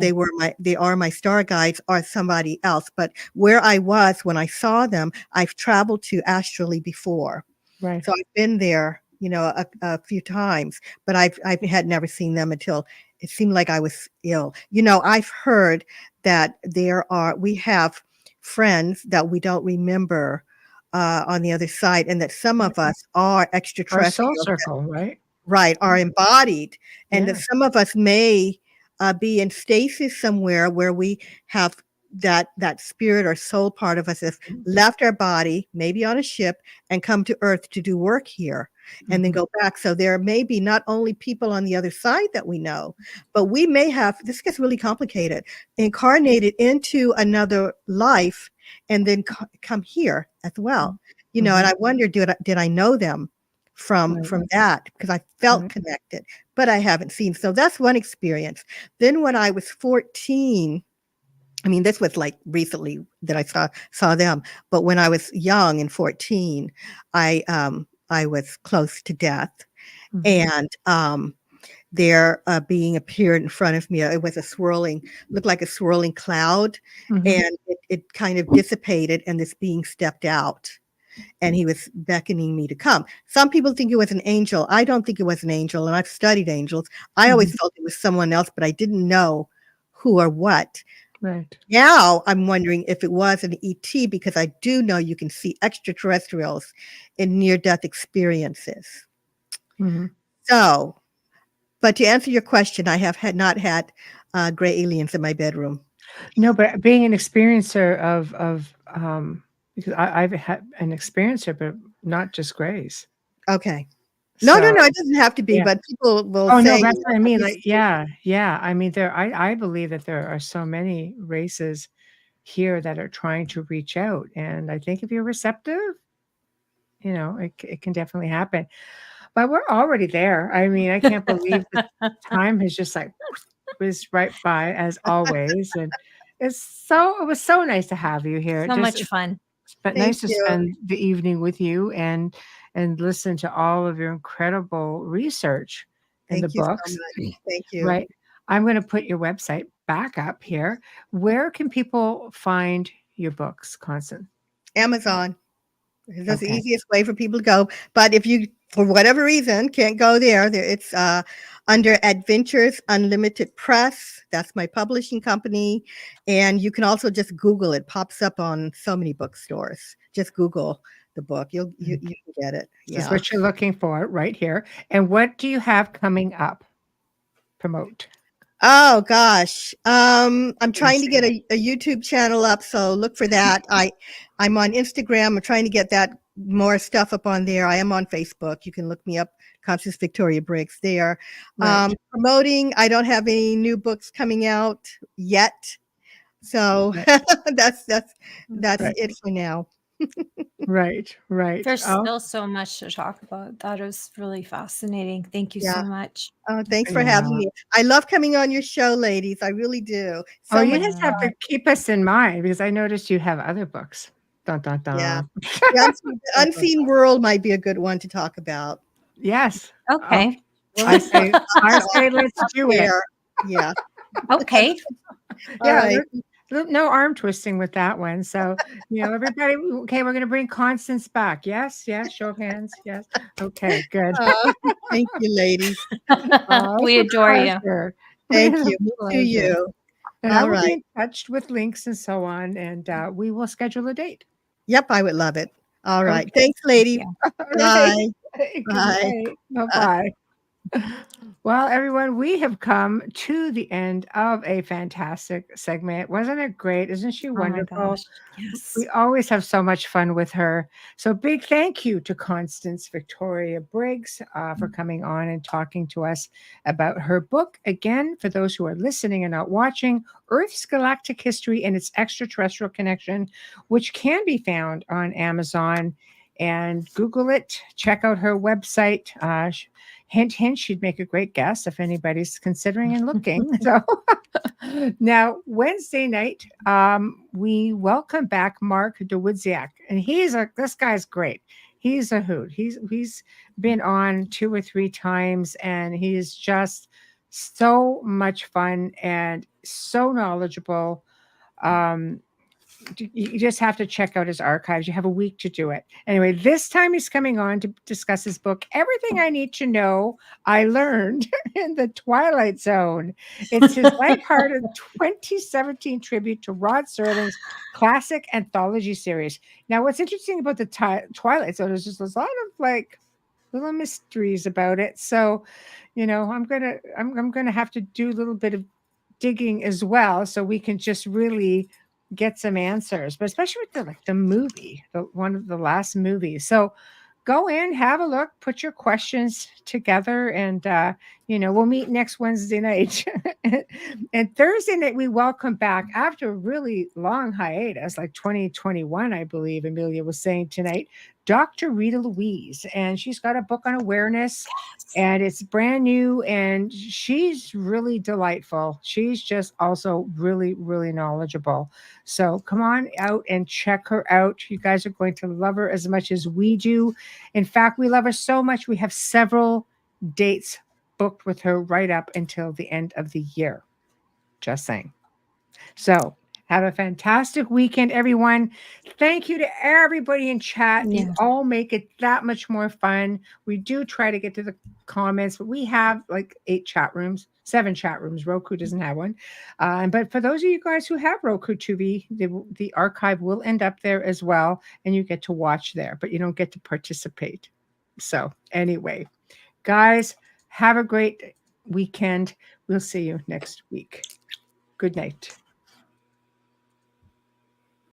they are my star guides or somebody else, but where I was when I saw them, I've traveled to astrally before. Right. So I've been there, a few times, but I had never seen them until it seemed like I was ill. I've heard that we have friends that we don't remember on the other side, and that some of us are Our soul extraterrestrials, circle, right? right, are embodied, and that Yeah. some of us may be in stasis somewhere where we have that spirit or soul part of us has left our body, maybe on a ship, and come to Earth to do work here and then go back. So there may be not only people on the other side that we know, but we may have, this gets really complicated, incarnated into another life and then come here as well. And I wonder, did I know them from that, because I felt connected, but I haven't seen. So that's one experience. Then when I was 14, I mean, this was like recently that I saw them, but when I was young and 14, I was close to death, and their being appeared in front of me. It was looked like a swirling cloud, and it kind of dissipated, and this being stepped out. And he was beckoning me to come. Some people think it was an angel. I don't think it was an angel, and I've studied angels. I always felt it was someone else, but I didn't know who or what. Right. Now I'm wondering if it was an ET, because I do know you can see extraterrestrials in near-death experiences. So, but to answer your question, I have not had gray aliens in my bedroom. No, but being an experiencer of because I've had an experiencer, but not just grays. Okay. No, So, it doesn't have to be, yeah. but people will Oh say. no, that's what I mean. Like, yeah. I mean, I believe that there are so many races here that are trying to reach out, and I think if you're receptive, it can definitely happen. But we're already there. I mean, I can't believe the time has just like whizzed right by as always, and it was so nice to have you here. So much fun. But Thank nice to you. spend the evening with you and listen to all of your incredible research in the Thank you so books. much. Thank you. Right. I'm going to put your website back up here. Where can people find your books, Constance? Amazon. That's the Okay. easiest way for people to go. But if you, for whatever reason, can't go there, it's under Adventures Unlimited Press. That's my publishing company. And you can also just Google it. Pops up on so many bookstores. Just Google the book. You can get it. That's Yeah. what you're looking for right here. And what do you have coming up? Promote. Oh gosh. I'm trying to get a YouTube channel up, so look for that. I'm on Instagram. I'm trying to get that more stuff up on there. I am on Facebook. You can look me up, Constance Victoria Briggs there. Right. Promoting, I don't have any new books coming out yet. So that's it for now. Right. There's Oh, still so much to talk about. That is really fascinating. Thank you Yeah. so much. Oh, thanks for having me. I love coming on your show, ladies. I really do. So you much just have to keep us in mind, because I noticed you have other books. Dun, dun, dun. Yeah. The Unseen World might be a good one to talk about. Yes. Okay. I say let's do it. Yeah. Okay. All right. No arm twisting with that one. So, everybody, okay, we're going to bring Constance back. Yes, show of hands. Yes. Okay, good. Thank you, ladies. We adore you. Thank you. Me to you. And I All will be right. in touch with links and so on, and we will schedule a date. Yep, I would love it. All right. Okay. Thanks, lady. Bye. Bye. Bye-bye. Well, everyone, we have come to the end of a fantastic segment. Wasn't it great? Isn't she Oh my wonderful? gosh. Yes. We always have so much fun with her. So big thank you to Constance Victoria Briggs for coming on and talking to us about her book. Again, for those who are listening and not watching, Earth's Galactic History and Its Extraterrestrial Connection, which can be found on Amazon. and Google it. Check out her website. Hint, hint, she'd make a great guest if anybody's considering and looking. So now, Wednesday night, we welcome back Mark DeWoodziak, and this guy's great. He's a hoot. He's been on 2 or 3 times, and he's just so much fun and so knowledgeable. You just have to check out his archives. You have a week to do it. Anyway, this time he's coming on to discuss his book, Everything I Need to Know I Learned in the Twilight Zone. It's his lighthearted 2017 tribute to Rod Serling's classic anthology series. Now, what's interesting about the Twilight Zone is there's a lot of like little mysteries about it. So, I'm gonna have to do a little bit of digging as well, so we can just really get some answers, but especially with the movie, one of the last movies. So go in, have a look, put your questions together, and we'll meet next Wednesday night. And Thursday night we welcome back, after a really long hiatus, like 2021, I believe Amelia was saying tonight, Dr. Rita Louise, and she's got a book on awareness. And it's brand new, and she's really delightful. She's just also really, really knowledgeable. So come on out and check her out. You guys are going to love her as much as we do. In fact, we love her so much, we have several dates booked with her right up until the end of the year. Just saying. So have a fantastic weekend, everyone. Thank you to everybody in chat. Yeah. You all make it that much more fun. We do try to get to the comments, but we have like 7 chat rooms. Roku doesn't have one. But for those of you guys who have Roku TV, the archive will end up there as well, and you get to watch there, but you don't get to participate. So anyway, guys, have a great weekend. We'll see you next week. Good night.